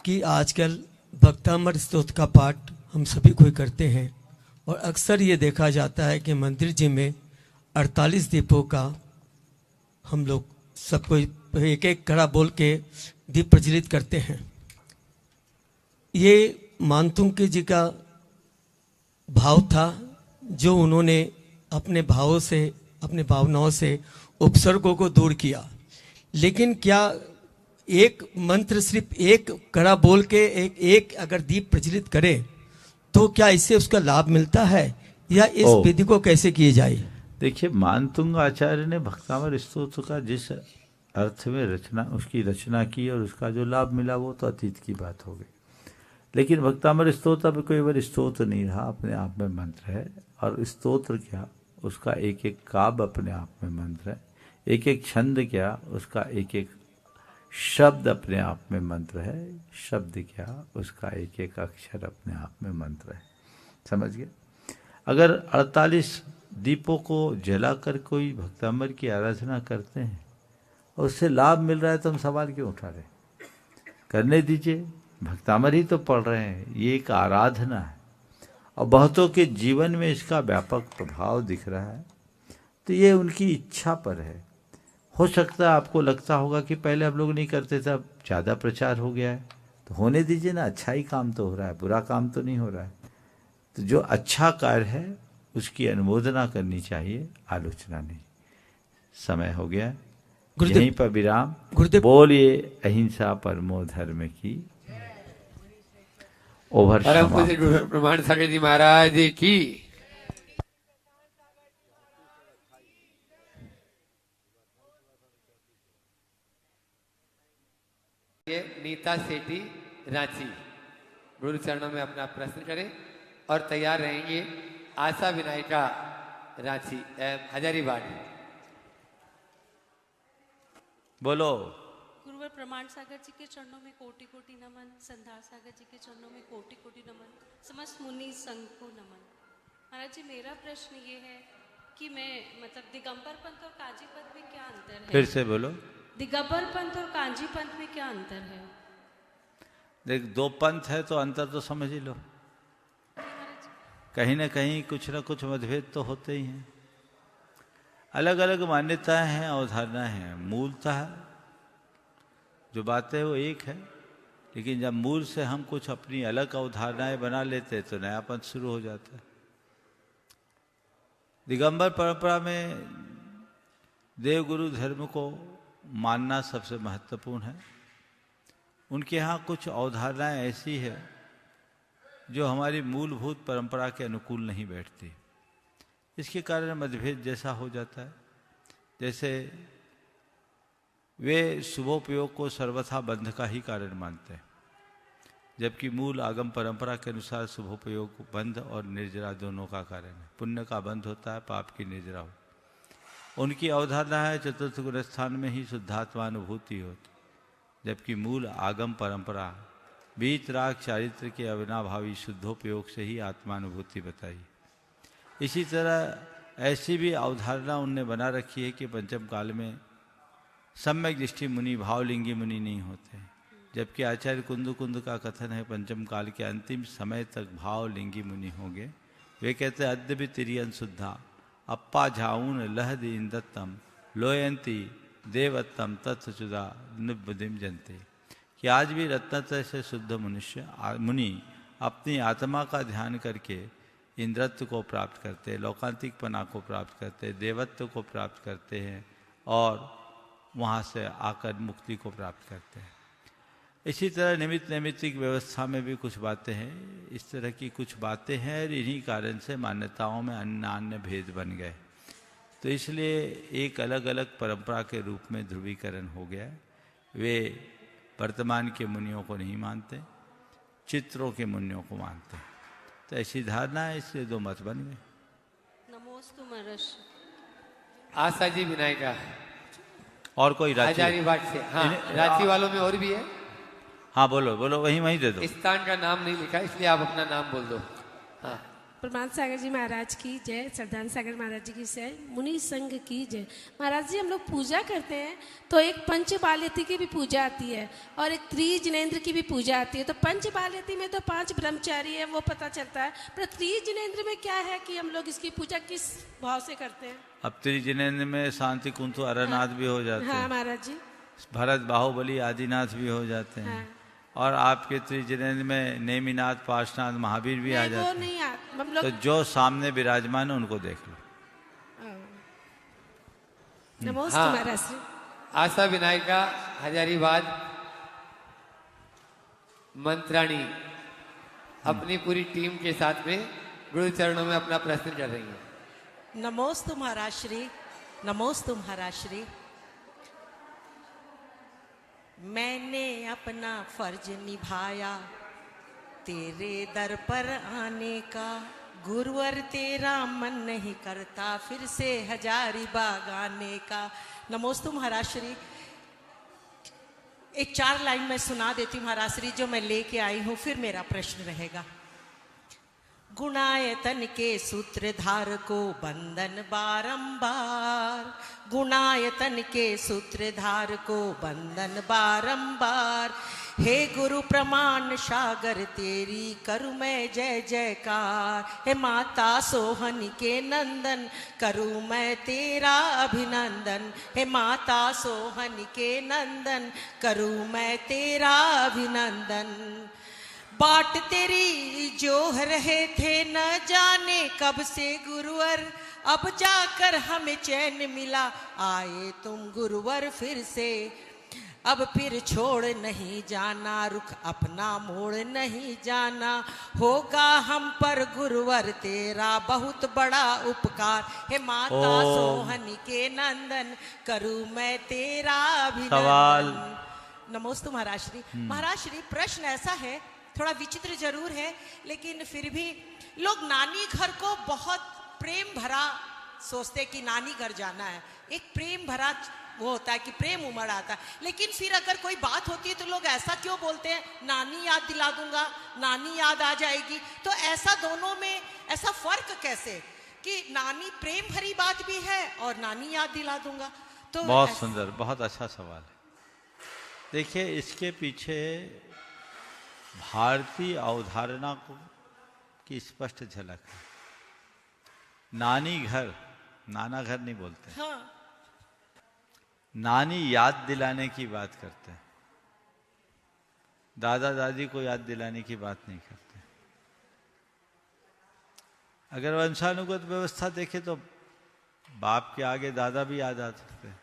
कि आजकल भक्तामृत स्तोत्र का पाठ हम सभी कोई करते हैं और अक्सर ये देखा जाता है कि मंदिर जी में 48 दीपों का हम लोग सबको एक एक कड़ा बोल के दीप प्रज्वलित करते हैं। ये मानतुंग जी का भाव था जो उन्होंने अपने भावों से, अपने भावनाओं से उपसर्गों को दूर किया। लेकिन क्या एक मंत्र सिर्फ एक कड़ा बोल के एक अगर दीप प्रज्वलित करे तो क्या इससे उसका लाभ मिलता है, या इस विधि को कैसे किए जाए? देखिए, मानतुंग आचार्य ने भक्तामृत स्तोत्र का जिस अर्थ में उसकी रचना की और उसका जो लाभ मिला वो तो अतीत की बात हो गई। लेकिन भक्तामृत स्तोत्र अब कोई स्तोत्र नहीं रहा, अपने आप में मंत्र है। और स्तोत्र क्या, उसका एक एक काव्य अपने आप में मंत्र है, एक एक छंद क्या, उसका एक एक शब्द अपने आप में मंत्र है, शब्द क्या, उसका एक एक अक्षर अपने आप में मंत्र है। समझ गए? अगर 48 दीपों को जलाकर कोई भक्तामृत की आराधना करते हैं और उससे लाभ मिल रहा है तो हम सवाल क्यों उठा रहे? करने दीजिए, भक्तामृत ही तो पढ़ रहे हैं, ये एक आराधना है और बहुतों के जीवन में इसका व्यापक प्रभाव दिख रहा है। तो ये उनकी इच्छा पर है। हो सकता है आपको लगता होगा कि पहले हम लोग नहीं करते थे, अब ज़्यादा प्रचार हो गया है, तो होने दीजिए ना, अच्छा ही काम तो हो रहा है, बुरा काम तो नहीं हो रहा है। तो जो अच्छा कार्य है उसकी अनुमोदना करनी चाहिए, आलोचना नहीं। समय हो गया, यहीं पर विराम। बोलिए अहिंसा परमो धर्म की। ओवर प्रमाण सागर जी महाराज की। ये नीता सेठी रांची गुरु चरणों में अपना प्रश्न करें। और तैयार रहेंगे आशा विनायका रांची हजारीबाग। बोलो। गुरुवर प्रमाण सागर जी के चरणों में कोटि कोटि नमन, संधार सागर जी के चरणों में कोटि कोटि नमन, समस्त मुनि संघ को नमन। महाराज जी मेरा प्रश्न ये है कि मैं मतलब दिगंबर पंथ और कांजी पंथ में क्या अंतर है? फिर से बोलो। दिगंबर पंथ और कांजी पंथ में क्या अंतर है? देख, दो पंथ है तो अंतर तो समझ ही लो। कहीं ना कहीं कुछ ना कुछ मतभेद तो होते ही हैं। अलग अलग मान्यताएं हैं, अवधारणाएं हैं। मूलतः जो बात है वो एक है, लेकिन जब मूल से हम कुछ अपनी अलग अवधारणाएं बना लेते हैं तो नया पंथ शुरू हो जाता है। दिगंबर परंपरा में देवगुरु धर्म को मानना सबसे महत्वपूर्ण है। उनके यहाँ कुछ अवधारणाएं ऐसी है जो हमारी मूलभूत परंपरा के अनुकूल नहीं बैठती। इसके कारण मतभेद जैसा हो जाता है। जैसे वे शुभोपयोग को सर्वथा बंध का ही कारण मानते हैं, जबकि मूल आगम परंपरा के अनुसार शुभोपयोग बंध और निर्जरा दोनों का कारण है। पुण्य का बंध होता है, पाप की निर्जरा हो। उनकी अवधारणा है चतुर्थ गुण स्थान में ही शुद्धात्मानुभूति होती, जबकि मूल आगम परंपरा वीतराग चारित्र के अविनाभावी शुद्धोपयोग से ही आत्मानुभूति बताई। इसी तरह ऐसी भी अवधारणा उनने बना रखी है कि पंचम काल में सम्यक दृष्टि मुनि भावलिंगी मुनि नहीं होते, जबकि आचार्य कुंद का कथन है पंचम काल के अंतिम समय तक भावलिंगी मुनि होंगे। वे कहते हैं अद्य तिरियन शुद्धा अप्पा झाऊन लहद इंदत्तम लोयंती देवत्तम तत्सुदा निबुद्धिम जनते, कि आज भी रत्नत्रय से शुद्ध मुनि अपनी आत्मा का ध्यान करके इंद्रत्व को प्राप्त करते हैं, लौकांतिकपना को प्राप्त करते हैं, देवत्व को प्राप्त करते हैं और वहाँ से आकर मुक्ति को प्राप्त करते हैं। इसी तरह निमित्त नैमित्तिक व्यवस्था में भी कुछ बातें हैं। इस तरह की कुछ बातें हैं और इन्हीं कारण से मान्यताओं में अन्य भेद बन गए। तो इसलिए एक अलग अलग परंपरा के रूप में ध्रुवीकरण हो गया। वे वर्तमान के मुनियों को नहीं मानते, चित्रों के मुनियों को मानते। तो ऐसी धारणा है, इसलिए दो मत बन गए। नमोस्तु महर्षि। आशा जी विनायका और कोई रांची हजारीबाग से। हाँ, रांची वालों में और भी है। हाँ बोलो बोलो, वहीं दे दो। स्थान का नाम नहीं लिखा, इसलिए आप अपना नाम बोल दो। हाँ। प्रमाण सागर जी महाराज की जय, श्रद्धान सागर महाराज जी की जय, मुनि संघ की जय। महाराज जी हम लोग पूजा करते हैं तो एक पंच बाल्यती की भी पूजा आती है और एक त्रिजिनेंद्र की भी पूजा आती है। तो पंच बाल्यती में तो 5 ब्रह्मचारी है, वो पता चलता है, पर त्रिजिनेंद्र में क्या है कि हम लोग इसकी पूजा किस भाव से करते हैं? अब त्रिजिनेंद्र में शांति कुंतु अरनाथ भी हो जाते हैं। हाँ महाराज जी। भरत बाहुबली आदिनाथ भी हो जाते हैं। और आपके त्रिजिनेंद्र में नेमिनाथ पार्शनाथ महावीर भी आ जाते हैं। तो जो सामने विराजमान है उनको देख लो। नमोस्तु महाराज श्री। आशा विनायका हजारीबाग मंत्राणी अपनी पूरी टीम के साथ में गुरु चरणों में अपना प्रश्न कर रही है। नमोस्तु महाराज श्री, नमोस्तु महाराज श्री। मैंने अपना फर्ज निभाया तेरे दर पर आने का, गुरुवर तेरा मन नहीं करता फिर से हजारीबाग आने का। नमोस्तु महाराज श्री। एक 4 लाइन मैं सुना देती हूँ महाराज श्री, जो मैं लेके आई हूँ, फिर मेरा प्रश्न रहेगा। गुणायतन के सूत्रधार को बंधन बारंबार, गुणायतन के सूत्रधार को बंधन बारंबार। हे गुरु प्रमाण सागर तेरी करूँ मैं जय जयकार। हे माता सोहन के नंदन करूँ मैं तेरा अभिनंदन। हे माता सोहन के नंदन करूँ मैं तेरा अभिनंदन। बाट तेरी जोह रहे थे न जाने कब से गुरुवर, अब जाकर हमें चैन मिला आए तुम गुरुवर फिर से। अब फिर छोड़ नहीं जाना रुख अपना मोड़ नहीं जाना, होगा हम पर गुरुवर तेरा बहुत बड़ा उपकार। हे माता सोहनी के नंदन करूँ मैं तेरा अभिनंदन। नमोस्तु महाराज श्री। महाराज श्री प्रश्न ऐसा है, थोड़ा विचित्र जरूर है, लेकिन फिर भी लोग नानी घर को बहुत प्रेम भरा सोचते कि नानी घर जाना है, एक प्रेम भरा वो होता है कि प्रेम उमड़ आता है। लेकिन फिर अगर कोई बात होती है तो लोग ऐसा क्यों बोलते हैं, नानी याद दिला दूंगा, नानी याद आ जाएगी। तो ऐसा दोनों में ऐसा फर्क कैसे कि नानी प्रेम भरी बात भी है और नानी याद दिला दूंगा। तो बहुत सुंदर, बहुत अच्छा सवाल है। देखिए, इसके पीछे भारतीय अवधारणा की स्पष्ट झलक है। नानी घर, नाना घर नहीं बोलते, हाँ। नानी याद दिलाने की बात करते हैं, दादा दादी को याद दिलाने की बात नहीं करते। अगर वंशानुगत व्यवस्था देखें तो बाप के आगे दादा भी याद आ सकते हैं।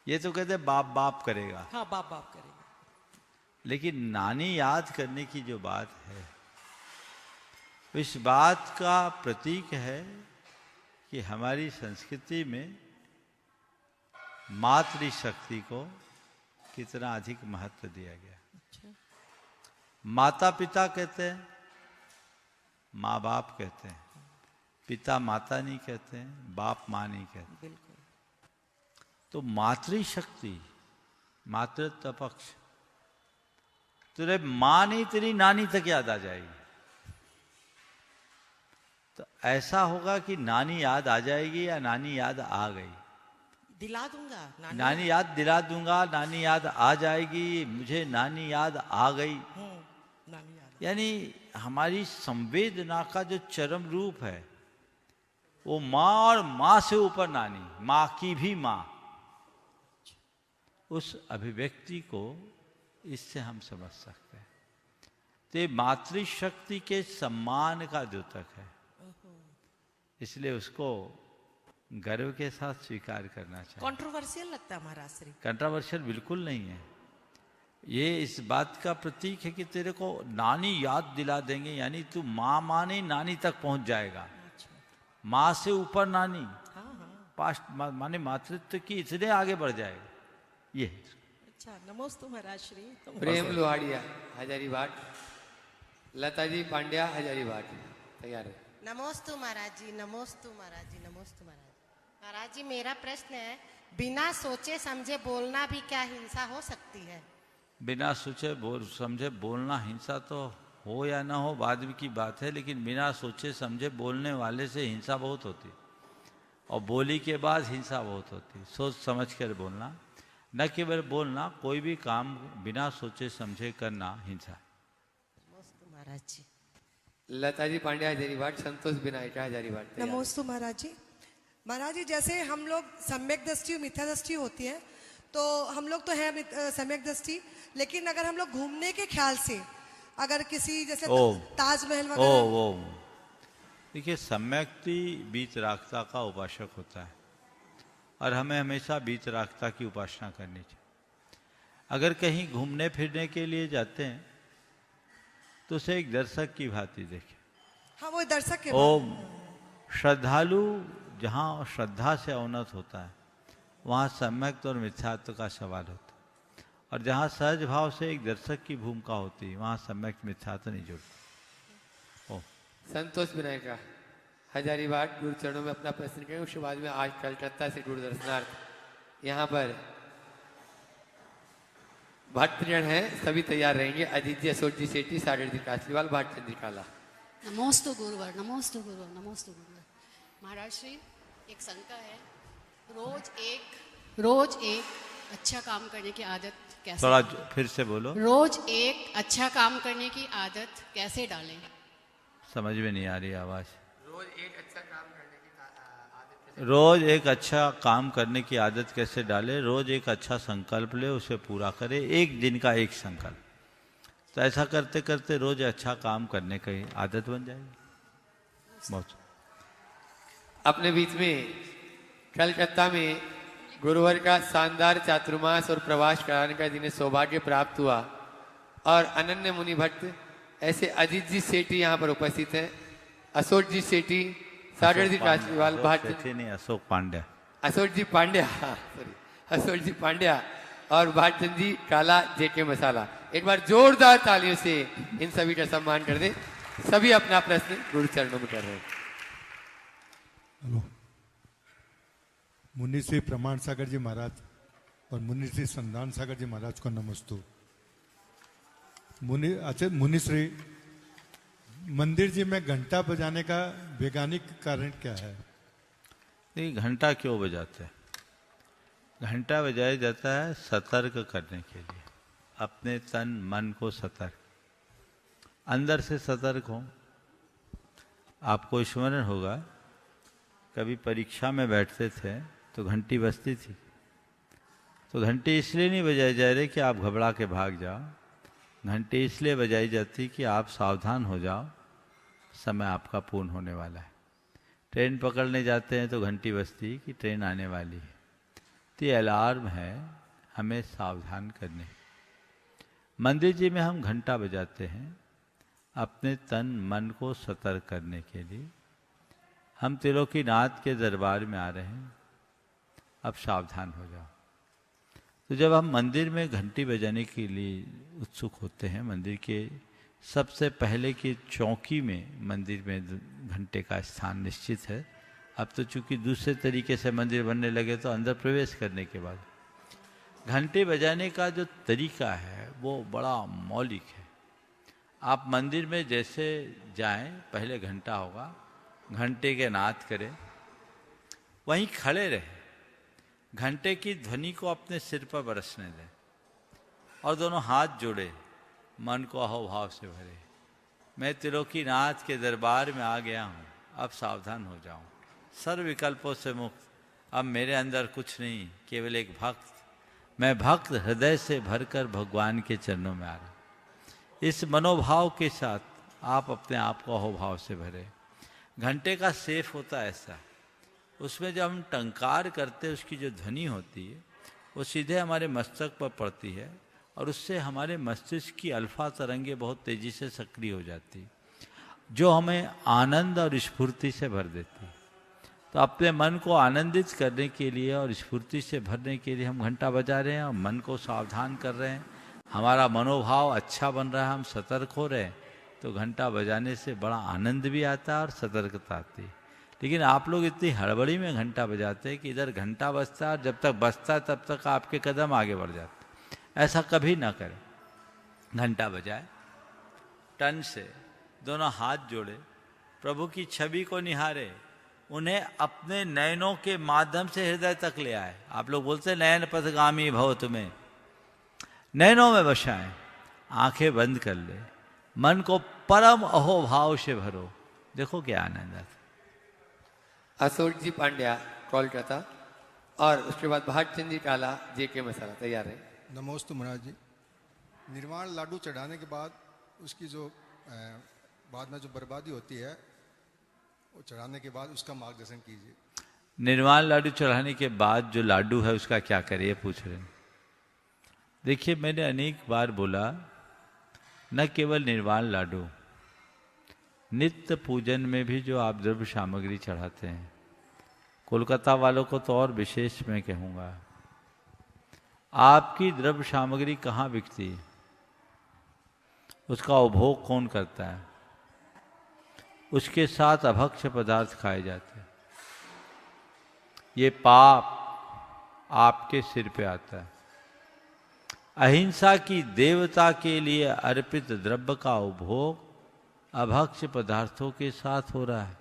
ये तो कहते हैं बाप बाप करेगा, हाँ, बाप बाप करेगा। लेकिन नानी याद करने की जो बात है, इस बात का प्रतीक है कि हमारी संस्कृति में मातृशक्ति को कितना अधिक महत्व दिया गया। अच्छा। माता पिता कहते हैं, माँ बाप कहते हैं, पिता माता नहीं कहते हैं, बाप माँ नहीं कहते। बिल्कुल। तो मातृशक्ति, मातृत्व पक्ष, तेरे माँ नहीं तेरी नानी तक याद आ जाएगी। तो ऐसा होगा कि नानी याद आ जाएगी या नानी याद आ गई, दिला दूंगा, नानी याद दिला दूंगा, नानी याद आ जाएगी, मुझे नानी याद आ गई। नानी याद। यानी हमारी संवेदना का जो चरम रूप है वो माँ और माँ से ऊपर नानी, माँ की भी माँ, उस अभिव्यक्ति को इससे हम समझ सकते हैं। तो ये मातृशक्ति के सम्मान का द्योतक है, इसलिए उसको गर्व के साथ स्वीकार करना चाहिए। कंट्रोवर्शियल लगता है महाराज श्री? कंट्रोवर्शियल बिल्कुल नहीं है। ये इस बात का प्रतीक है कि तेरे को नानी याद दिला देंगे, यानी तू माँ माने नानी तक पहुंच जाएगा। माँ से ऊपर नानी, पास्ट माने मातृत्व की इतने आगे बढ़ जाएगा। ये अच्छा, नमोस्तु महाराज श्री। प्रेम लोहाड़िया हजारीबाग, लता जी पांड्या हजारीबाग, तैयार है। नमोस्तु महाराज जी, नमोस्तु महाराज जी, नमोस्तु महाराज। महाराज जी, मेरा प्रश्न है, बिना सोचे समझे बोलना भी क्या हिंसा हो सकती है? बिना सोचे समझे बोलना हिंसा तो हो या ना हो बाद की बात है, लेकिन बिना सोचे समझे बोलने वाले से हिंसा बहुत होती है, और बोली के बाद हिंसा बहुत होती है। सोच समझ कर बोलना, न केवल बोलना, कोई भी काम बिना सोचे समझे करना हिंसा। नमोस्तु महाराज जी। लता जी पांड्या हजारीबाग, संतोष विनायका हजारीबाग, तैयार है। नमोस्तु महाराज जी। महाराज जी, जैसे हम लोग सम्यक दृष्टि और मिथ्या दृष्टि होती है, तो हम लोग तो हैं सम्यक दृष्टि, लेकिन अगर हम लोग घूमने के ख्याल से अगर किसी जैसे ताजमहल वगैरह, देखिए, सम्यक्ति वीतरागता का उपासक होता है और हमें हमेशा वीतरागता की उपासना करनी चाहिए। अगर कहीं घूमने फिरने के लिए जाते हैं तो उसे एक दर्शक की भांति देखें। हाँ, वो दर्शक के श्रद्धालु जहाँ श्रद्धा से अवनत होता है वहाँ सम्यक और मिथ्यात्व का सवाल होता है, और जहाँ सहज भाव से एक दर्शक की भूमिका होती है वहाँ सम्यक मिथ्यात्व नहीं जुड़ता। संतोष विनायका हजारीबाग, गुरु चरणों में अपना प्रश्न करें। उसके बाद में आज कलकत्ता से गुरु दर्शनार्थ यहाँ पर भक्तजन हैं, सभी तैयार रहेंगे। अजीत जी, अशोक जी सेठी, सागर जी कासलीवाल, भाटचंद जी काला। नमोस्तु गुरुवर, नमोस्तु गुरुवर, नमोस्तु गुरुवर। महाराज श्री, एक शंका है, रोज एक अच्छा काम करने की आदत कैसे? थोड़ा फिर से बोलो। रोज एक अच्छा काम करने की आदत कैसे डालें? समझ में नहीं आ रही आवाज। रोज एक अच्छा काम करने की आदत, रोज एक अच्छा काम करने की आदत कैसे डाले? रोज एक अच्छा संकल्प ले, उसे पूरा करे, एक दिन का एक संकल्प। तो ऐसा करते करते रोज अच्छा काम करने की आदत बन जाएगी। बहुत। अपने बीच में कलकत्ता में गुरुवर का शानदार चातुर्मास और प्रवास कराने का जिन्हें सौभाग्य प्राप्त हुआ, और अनन्य मुनि भक्त ऐसे अजीत जी सेठी यहाँ पर उपस्थित हैं। अशोक जी सेठी, सागर जी कासलीवाल, नहीं, अशोक पांड्या, अशोक जी पांड्या, सॉरी, अशोक जी पांड्या और भाटचंद जी काला, जेके मसाला, एक बार जोरदार तालियों से इन सभी का सम्मान कर दें। सभी अपना प्रश्न गुरु चरणों में कर रहे हैं। हेलो, मुनि श्री प्रमाण सागर जी महाराज और मुनि श्री संदान सागर जी महाराज को नमस्तु। मुनि श्री, मंदिर जी में घंटा बजाने का वैज्ञानिक कारण क्या है? नहीं, घंटा क्यों बजाते हैं? घंटा बजाया जाता है सतर्क करने के लिए, अपने तन मन को सतर्क, अंदर से सतर्क हो। आपको स्मरण होगा कभी परीक्षा में बैठते थे तो घंटी बजती थी, तो घंटी इसलिए नहीं बजाई जा रही कि आप घबरा के भाग जाओ, घंटी इसलिए बजाई जाती कि आप सावधान हो जाओ, समय आपका पूर्ण होने वाला है। ट्रेन पकड़ने जाते हैं तो घंटी बजती कि ट्रेन आने वाली है, तो ये अलार्म है हमें सावधान करने। मंदिर जी में हम घंटा बजाते हैं अपने तन मन को सतर्क करने के लिए। हम त्रिलोकीनाथ के दरबार में आ रहे हैं, अब सावधान हो जाओ। तो जब हम मंदिर में घंटी बजाने के लिए उत्सुक होते हैं, मंदिर के सबसे पहले की चौकी में मंदिर में घंटे का स्थान निश्चित है। अब तो चूंकि दूसरे तरीके से मंदिर बनने लगे तो अंदर प्रवेश करने के बाद घंटे बजाने का जो तरीका है वो बड़ा मौलिक है। आप मंदिर में जैसे जाएं, पहले घंटा होगा, घंटे के नाद करें, वहीं खड़े रहें, घंटे की ध्वनि को अपने सिर पर बरसने दें और दोनों हाथ जोड़े, मन को अहोभाव से भरे। मैं त्रिलोकीनाथ के दरबार में आ गया हूँ, अब सावधान हो जाऊँ, सर्व विकल्पों से मुक्त। अब मेरे अंदर कुछ नहीं, केवल एक भक्त। मैं भक्त हृदय से भरकर भगवान के चरणों में आ रहा। इस मनोभाव के साथ आप अपने आप को अहोभाव से भरे। घंटे का सेफ होता है ऐसा, उसमें जब हम टंकार करते हैं उसकी जो ध्वनि होती है वो सीधे हमारे मस्तक पर पड़ती है और उससे हमारे मस्तिष्क की अल्फा तरंगे बहुत तेजी से सक्रिय हो जाती, जो हमें आनंद और स्फूर्ति से भर देती। तो अपने मन को आनंदित करने के लिए और स्फूर्ति से भरने के लिए हम घंटा बजा रहे हैं और मन को सावधान कर रहे हैं। हमारा मनोभाव अच्छा बन रहा है, हम सतर्क हो रहे हैं, तो घंटा बजाने से बड़ा आनंद भी आता है और सतर्कता आती है। लेकिन आप लोग इतनी हड़बड़ी में घंटा बजाते हैं कि इधर घंटा बजता है और जब तक बजता है तब तक आपके कदम आगे बढ़ जाते। ऐसा कभी ना करें। घंटा बजाए, तन से दोनों हाथ जोड़े, प्रभु की छवि को निहारे, उन्हें अपने नयनों के माध्यम से हृदय तक ले आए। आप लोग बोलते हैं नयन पथगामी भव, तुम्हें नयनों में बसाएं, आंखें बंद कर ले, मन को परम अहोभाव से भरो, देखो क्या आनंद आता। अशोक जी पांड्या कोलकाता और उसके बाद भागचंद जी काला जेके मसाला तैयार है। नमोस्तु महाराज जी। निर्वाण लाडू चढ़ाने के बाद उसकी जो बाद में जो बर्बादी होती है वो चढ़ाने के बाद उसका मार्गदर्शन कीजिए। निर्वाण लाडू चढ़ाने के बाद जो लाडू है उसका क्या करें, पूछ रहे हैं। देखिए, मैंने अनेक बार बोला, न केवल निर्वाण लाडू, नित्य पूजन में भी जो आप द्रव्य सामग्री चढ़ाते हैं, कोलकाता वालों को तो और विशेष मैं कहूँगा, आपकी द्रव्य सामग्री कहाँ बिकती है, उसका उपभोग कौन करता है, उसके साथ अभक्ष्य पदार्थ खाए जाते हैं। ये पाप आपके सिर पे आता है। अहिंसा की देवता के लिए अर्पित द्रव्य का उपभोग अभक्ष्य पदार्थों के साथ हो रहा है,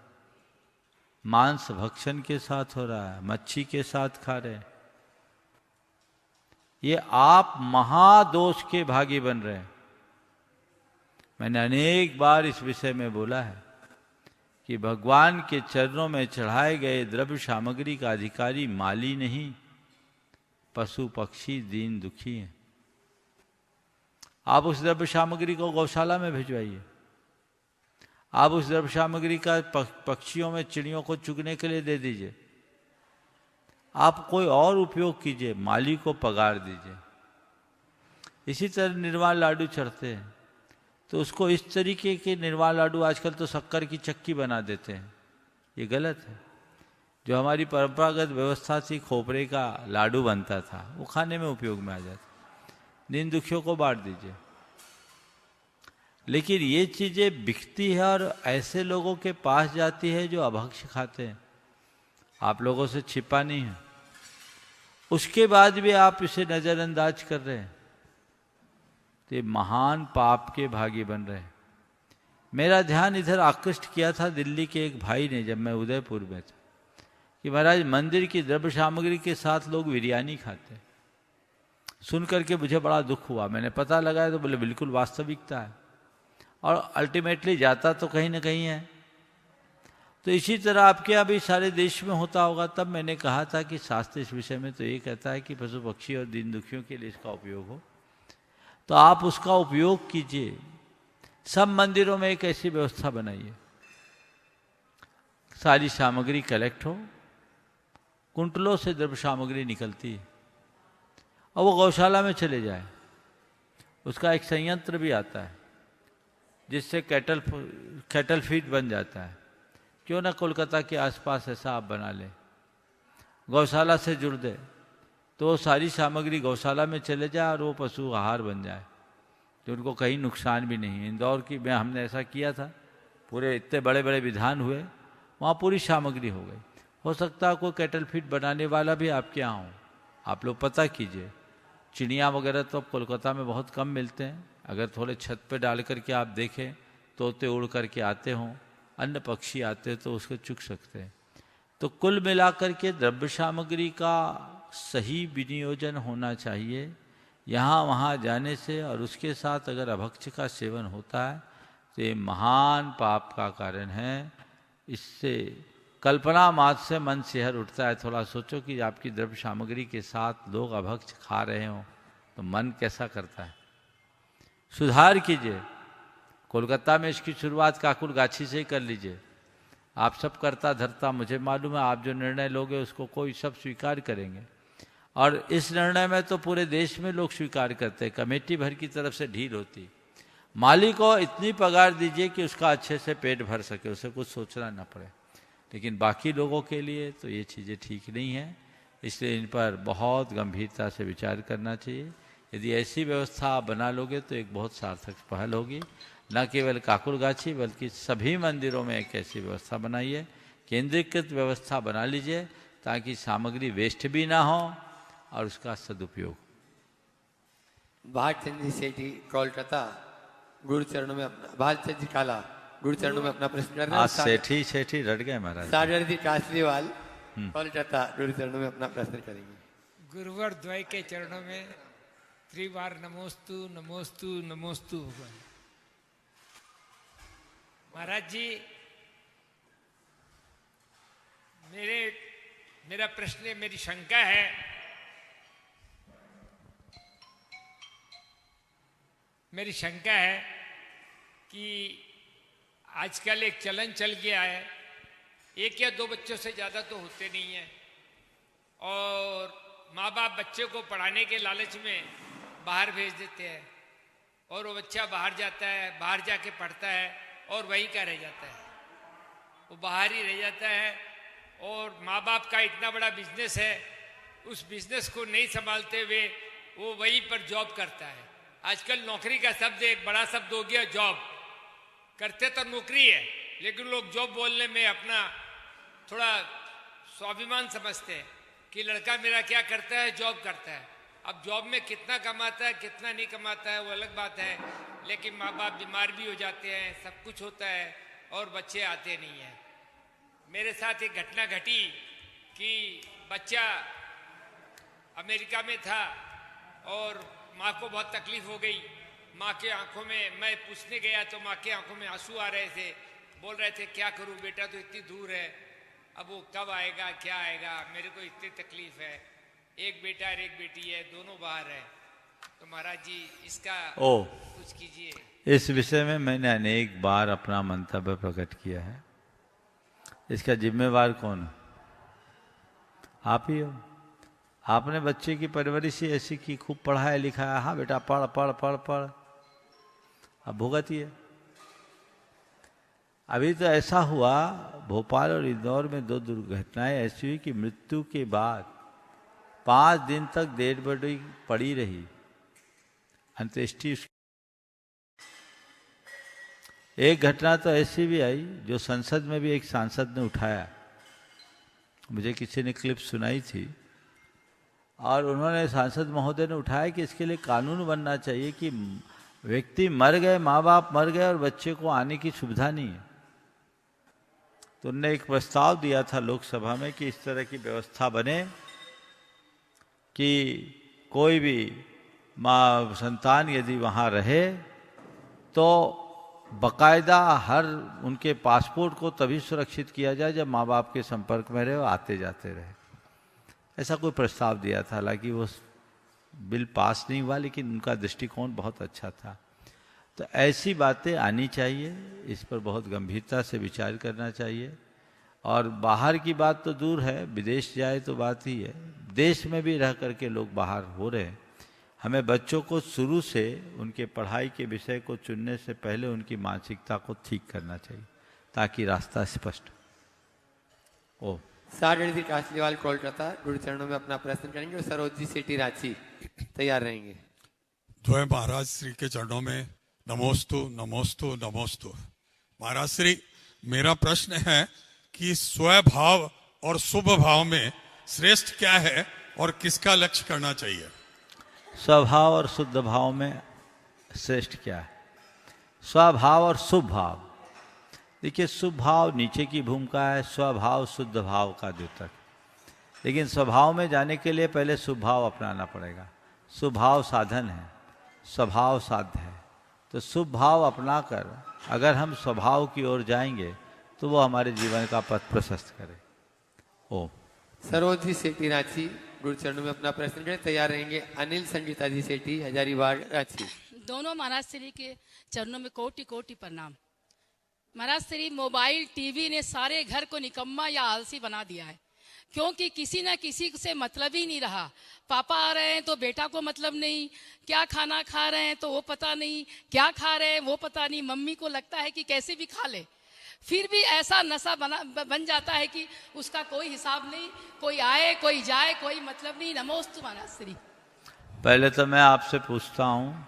मांस भक्षण के साथ हो रहा है, मच्छी के साथ खा रहे हैं। ये आप महादोष के भागी बन रहे हैं। मैंने अनेक बार इस विषय में बोला है कि भगवान के चरणों में चढ़ाए गए द्रव्य सामग्री का अधिकारी माली नहीं, पशु पक्षी दीन दुखी हैं। आप उस द्रव्य सामग्री को गौशाला में भिजवाइए, आप उस द्रव्य सामग्री का पक्षियों में चिड़ियों को चुगने के लिए दे दीजिए, आप कोई और उपयोग कीजिए, माली को पगार दीजिए। इसी तरह निर्वाण लाडू चढ़ते हैं तो उसको इस तरीके के निर्वाण लाडू आजकल तो शक्कर की चक्की बना देते हैं, ये गलत है। जो हमारी परंपरागत व्यवस्था थी, खोपरे का लाडू बनता था, वो खाने में उपयोग में आ जाता। दीन दुखियों को बांट दीजिए। लेकिन ये चीजें बिकती है और ऐसे लोगों के पास जाती है जो अभक्ष खाते हैं, आप लोगों से छिपा नहीं है। उसके बाद भी आप इसे नजरअंदाज कर रहे हैं तो ये महान पाप के भागी बन रहे हैं। मेरा ध्यान इधर आकृष्ट किया था दिल्ली के एक भाई ने, जब मैं उदयपुर में था, कि महाराज मंदिर की द्रव्य सामग्री के साथ लोग बिरयानी खाते हैं। सुन करके मुझे बड़ा दुख हुआ। मैंने पता लगाया तो बोले बिल्कुल वास्तविकता है, और अल्टीमेटली जाता तो कहीं ना कहीं है। तो इसी तरह आपके यहाँ भी सारे देश में होता होगा। तब मैंने कहा था कि शास्त्र इस विषय में तो ये कहता है कि पशु पक्षी और दीन दुखियों के लिए इसका उपयोग हो, तो आप उसका उपयोग कीजिए। सब मंदिरों में एक ऐसी व्यवस्था बनाइए, सारी सामग्री कलेक्ट हो, कुंटलों से द्रव्य सामग्री निकलती है और वो गौशाला में चले जाए। उसका एक संयंत्र भी आता है जिससे कैटल फीड बन जाता है। क्यों ना कोलकाता के आसपास ऐसा आप बना लें, गौशाला से जुड़ दे तो वो सारी सामग्री गौशाला में चले जाए और वो पशु आहार बन जाए, तो उनको कहीं नुकसान भी नहीं है। इंदौर की में हमने ऐसा किया था, पूरे इतने बड़े बड़े विधान हुए, वहाँ पूरी सामग्री हो गई। हो सकता है कोई कैटल फीड बनाने वाला भी आपके यहाँ हो, आप लोग पता कीजिए। चिड़िया वगैरह तो अब कोलकाता में बहुत कम मिलते हैं, अगर थोड़े छत पे डाल करके आप देखें, तोते उड़ करके आते हों, अन्य पक्षी आते तो उसको चुग सकते हैं। तो कुल मिलाकर के द्रव्य सामग्री का सही विनियोजन होना चाहिए यहाँ वहाँ जाने से। और उसके साथ अगर अभक्ष का सेवन होता है तो ये महान पाप का कारण है। इससे कल्पना मात्र से मन सिहर उठता है। थोड़ा सोचो कि आपकी द्रव्य सामग्री के साथ लोग अभक्ष खा रहे हों तो मन कैसा करता है। सुधार कीजिए। कोलकाता में इसकी शुरुआत काकुल गाछी से ही कर लीजिए। आप सब करता धरता, मुझे मालूम है आप जो निर्णय लोगे उसको कोई सब स्वीकार करेंगे, और इस निर्णय में तो पूरे देश में लोग स्वीकार करते हैं। कमेटी भर की तरफ से ढील होती। मालिक को इतनी पगार दीजिए कि उसका अच्छे से पेट भर सके, उसे कुछ सोचना ना पड़े। लेकिन बाकी लोगों के लिए तो ये चीज़ें ठीक नहीं हैं, इसलिए इन पर बहुत गंभीरता से विचार करना चाहिए। यदि ऐसी व्यवस्था आप बना लोगे तो एक बहुत सार्थक पहल होगी। न केवल काकुरगाछी बल्कि सभी मंदिरों में एक ऐसी व्यवस्था बनाइए, केंद्रीकृत व्यवस्था बना लीजिए, ताकि सामग्री वेस्ट भी ना हो और उसका सदुपयोग। भागचंद जी सेठी कोलकाता गुरु चरणों में अपना, भागचंद जी काला गुरु चरणों में अपना प्रश्न कर रहे हैं। सेठी रट गए महाराज। सागर जी कासलीवाल कोलकाता गुरु चरणों में अपना प्रश्न करेंगे। गुरुवर द्वय के चरणों में त्रिवार नमोस्तु नमोस्तु नमोस्तु होगा। महाराज जी, मेरा प्रश्न, मेरी शंका है, कि आजकल एक चलन चल गया है, एक या दो बच्चों से ज़्यादा तो होते नहीं है, और माँ बाप बच्चे को पढ़ाने के लालच में बाहर भेज देते हैं, और वो बच्चा बाहर जाता है, बाहर जाके पढ़ता है और वहीं का रह जाता है, वो बाहर ही रह जाता है। और माँ बाप का इतना बड़ा बिजनेस है, उस बिजनेस को नहीं संभालते हुए वो वहीं पर जॉब करता है। आजकल नौकरी का शब्द एक बड़ा शब्द हो गया, जॉब। करते तो नौकरी है, लेकिन लोग जॉब बोलने में अपना थोड़ा स्वाभिमान समझते हैं कि लड़का मेरा क्या करता है, जॉब करता है। अब जॉब में कितना कमाता है कितना नहीं कमाता है वो अलग बात है, लेकिन माँ बाप बीमार भी हो जाते हैं, सब कुछ होता है और बच्चे आते नहीं हैं। मेरे साथ एक घटना घटी कि बच्चा अमेरिका में था और माँ को बहुत तकलीफ हो गई। माँ के आंखों में, मैं पूछने गया तो माँ के आंखों में आंसू आ रहे थे, बोल रहे थे क्या करूँ, बेटा तो इतनी दूर है, अब वो कब आएगा, क्या आएगा, मेरे को इतनी तकलीफ है। एक बेटा और एक बेटी है, दोनों बाहर है। तो महाराज जी इसका कुछ कीजिए। इस विषय में मैंने अनेक बार अपना मंतव्य प्रकट किया है। इसका जिम्मेवार कौन है? आप ही हो। आपने बच्चे की परवरिश ही ऐसी की, खूब पढ़ाया लिखाया, हाँ बेटा पढ़ पढ़ पढ़ पढ़, अब भुगतिए। अभी तो ऐसा हुआ, भोपाल और इंदौर में 2 दुर्घटनाएं ऐसी हुई कि मृत्यु के बाद 5 दिन तक डेड बॉडी पड़ी रही, अंत्येष्टि एक घटना तो ऐसी भी आई जो संसद में भी एक सांसद ने उठाया, मुझे किसी ने क्लिप सुनाई थी, और उन्होंने सांसद महोदय ने उठाया कि इसके लिए कानून बनना चाहिए कि व्यक्ति मर गए, माँ बाप मर गए और बच्चे को आने की सुविधा नहीं है। तो उन्होंने एक प्रस्ताव दिया था लोकसभा में कि इस तरह की व्यवस्था बने कि कोई भी माँ संतान यदि वहाँ रहे तो बकायदा हर उनके पासपोर्ट को तभी सुरक्षित किया जाए जब माँ बाप के संपर्क में रहे और आते जाते रहे। ऐसा कोई प्रस्ताव दिया था, हालांकि वो बिल पास नहीं हुआ, लेकिन उनका दृष्टिकोण बहुत अच्छा था। तो ऐसी बातें आनी चाहिए, इस पर बहुत गंभीरता से विचार करना चाहिए। और बाहर की बात तो दूर है, विदेश जाए तो बात ही है, देश में भी रह करके लोग बाहर हो रहे हैं। हमें बच्चों को शुरू से उनके पढ़ाई के विषय को चुनने से पहले उनकी मानसिकता को ठीक करना चाहिए ताकि रास्ता स्पष्ट हो। साढ़े कासलीवाल कोलकाता गुरु चरणों में अपना प्रश्न करेंगे और सरोज जी सेठी रांची तैयार रहेंगे। द्वय महाराज श्री के चरणों में नमोस्तु नमोस्तु नमोस्तु। महाराज श्री, मेरा प्रश्न है कि स्वभाव और शुभ भाव में श्रेष्ठ क्या है और किसका लक्ष्य करना चाहिए? स्वभाव और शुद्ध भाव में श्रेष्ठ क्या है? स्वभाव और शुभ भाव। देखिए, शुभ भाव नीचे की भूमिका है, स्वभाव शुद्ध भाव का द्योतक। लेकिन स्वभाव में जाने के लिए पहले शुभ भाव अपनाना पड़ेगा। शुभ भाव साधन है, स्वभाव साध्य है। तो शुभ भाव अपनाकर अगर हम स्वभाव की ओर जाएंगे तो वो हमारे जीवन का पथ प्रशस्त करे। ओम। सरोज जी सेठी रांची गुरु चरणों में अपना प्रश्न करें, तैयार रहेंगे। अनिल संगीता जी सेठी हजारीबाग रांची। दोनों महाराज श्री के चरणों में कोटि कोटि प्रणाम। महाराज श्री, मोबाइल टीवी ने सारे घर को निकम्मा या आलसी बना दिया है, क्योंकि किसी ना किसी से मतलब ही नहीं रहा। पापा आ रहे हैं तो बेटा को मतलब नहीं, क्या खाना खा रहे हैं तो वो पता नहीं, क्या खा रहे हैं वो पता नहीं। मम्मी को लगता है कि कैसे भी खा ले, फिर भी ऐसा नशा बन जाता है कि उसका कोई हिसाब नहीं, कोई आए कोई जाए कोई मतलब नहीं। नमोस्तु महाराज श्री। पहले तो मैं आपसे पूछता हूँ,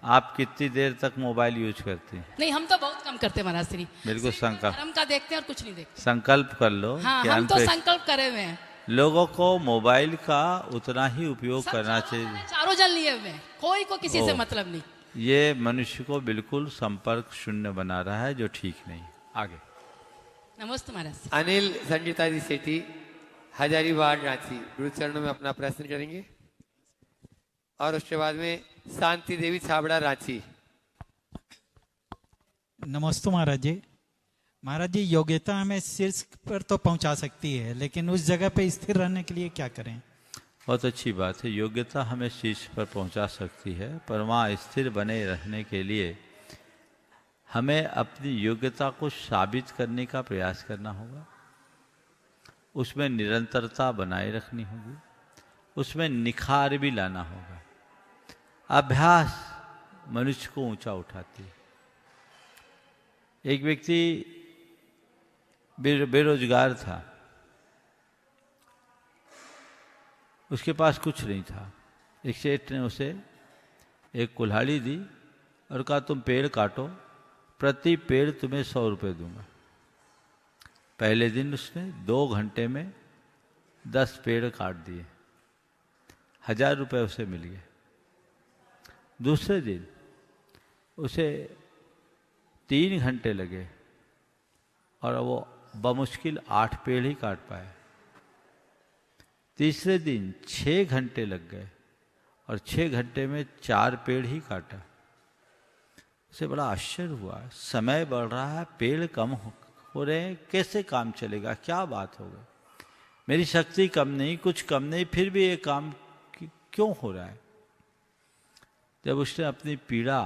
आप कितनी देर तक मोबाइल यूज करती हैं? नहीं, हम तो बहुत कम करते महाराज श्री। बिल्कुल संकल्प, धर्म का देखते हैं और कुछ नहीं देखते। संकल्प कर लो। हाँ, हम तो संकल्प करे हुए हैं। लोगों को मोबाइल का उतना ही उपयोग करना चाहिए। चारों जन लिए हुए हैं, कोई को किसी से मतलब नहीं। ये मनुष्य को बिल्कुल संपर्क शून्य बना रहा है, जो ठीक नहीं। आगे। नमस्ते महाराज। अनिल संगीता जी सेठी हजारीबाग रांची गुरु चरणों में अपना प्रश्न करेंगे और उसके बाद में शांति देवी छाबड़ा रांची। नमस्ते महाराज जी। महाराज जी, योग्यता हमें शीर्ष पर तो पहुंचा सकती है, लेकिन उस जगह पे स्थिर रहने के लिए क्या करें? बहुत अच्छी बात है। योग्यता हमें शीर्ष पर पहुंचा सकती है, पर वहाँ स्थिर बने रहने के लिए हमें अपनी योग्यता को साबित करने का प्रयास करना होगा। उसमें निरंतरता बनाए रखनी होगी, उसमें निखार भी लाना होगा। अभ्यास मनुष्य को ऊंचा उठाती है। एक व्यक्ति बेरोजगार था, उसके पास कुछ नहीं था। एक सेठ ने उसे एक कुल्हाड़ी दी और कहा, तुम पेड़ काटो, प्रति पेड़ तुम्हें 100 रुपये दूंगा। पहले दिन उसने 2 घंटे में 10 पेड़ काट दिए, 1000 रुपये उसे मिल गए। दूसरे दिन उसे 3 घंटे लगे और वो बमुश्किल 8 पेड़ ही काट पाया। तीसरे दिन 6 घंटे लग गए और 6 घंटे में 4 पेड़ ही काटा। उसे बड़ा आश्चर्य हुआ, समय बढ़ रहा है, पेड़ कम हो रहे हैं, कैसे काम चलेगा, क्या बात हो गई? मेरी शक्ति कम नहीं, कुछ कम नहीं, फिर भी ये काम क्यों हो रहा है? जब उसने अपनी पीड़ा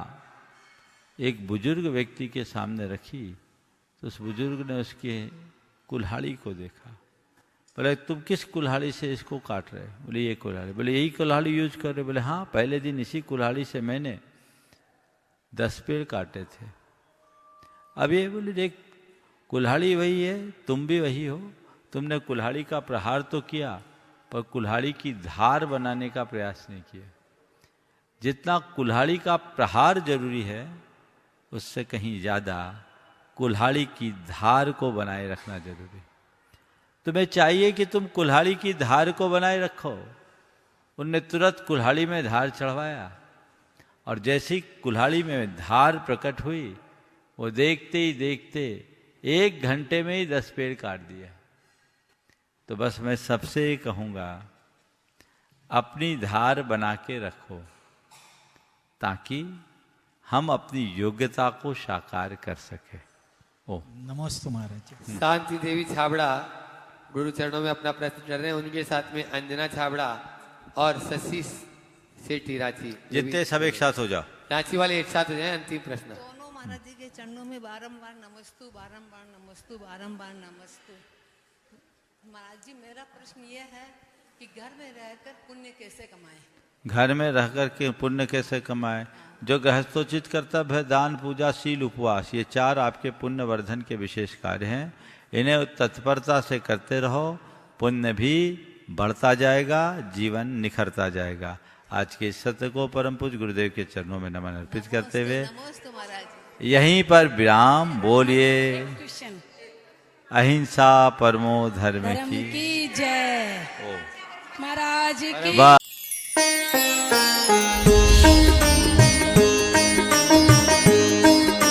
एक बुजुर्ग व्यक्ति के सामने रखी तो उस बुजुर्ग ने उसके कुल्हाड़ी को देखा। बोले, तुम किस कुल्हाड़ी से इसको काट रहे? बोले, ये कुल्हाड़ी। बोले, यही कुल्हाड़ी यूज कर रहे? बोले, हाँ, पहले दिन इसी कुल्हाड़ी से मैंने 10 पेड़ काटे थे। अब ये बोले, देख, कुल्हाड़ी वही है, तुम भी वही हो। तुमने कुल्हाड़ी का प्रहार तो किया, पर कुल्हाड़ी की धार बनाने का प्रयास नहीं किया। जितना कुल्हाड़ी का प्रहार जरूरी है, उससे कहीं ज्यादा कुल्हाड़ी की धार को बनाए रखना जरूरी। तुम्हें चाहिए कि तुम कुल्हाड़ी की धार को बनाए रखो। उनने तुरंत कुल्हाड़ी में धार चढ़वाया और जैसी कुल्हाड़ी में धार प्रकट हुई, वो देखते ही देखते 1 घंटे में ही 10 पेड़ काट दिया। तो बस मैं सबसे कहूंगा, अपनी धार बना के रखो ताकि हम अपनी योग्यता को साकार कर सके। ओ नमस्ते महाराज। शांति देवी छाबड़ा गुरु चरणों में अपना प्रश्न कर रहे हैं। उनके साथ में अंजना छाबड़ा और शशि सेठी रांची। जितने सब एक साथ हो जाओ, रांची वाले एक साथ हो जाए। अंतिम प्रश्न। दोनों महाराज जी के चरणों में बारंबार नमस्तु, बारंबार नमस्तु, बारंबार नमस्तु। महाराज जी, मेरा प्रश्न ये है कि घर में रहकर पुण्य कैसे कमाएं? घर में रहकर के पुण्य कैसे कमाएं? जो गृहस्थोचित कर्तव्य है, दान, पूजा, शील, उपवास, ये 4 आपके पुण्य वर्धन के विशेष कार्य हैं। इन्हें तत्परता से करते रहो, पुण्य भी बढ़ता जाएगा, जीवन निखरता जाएगा। आज के इस सत्य को परम पूज्य गुरुदेव के चरणों में नमन अर्पित करते हुए यहीं पर विराम। बोलिए अहिंसा परमो धर्म की जय। महाराज की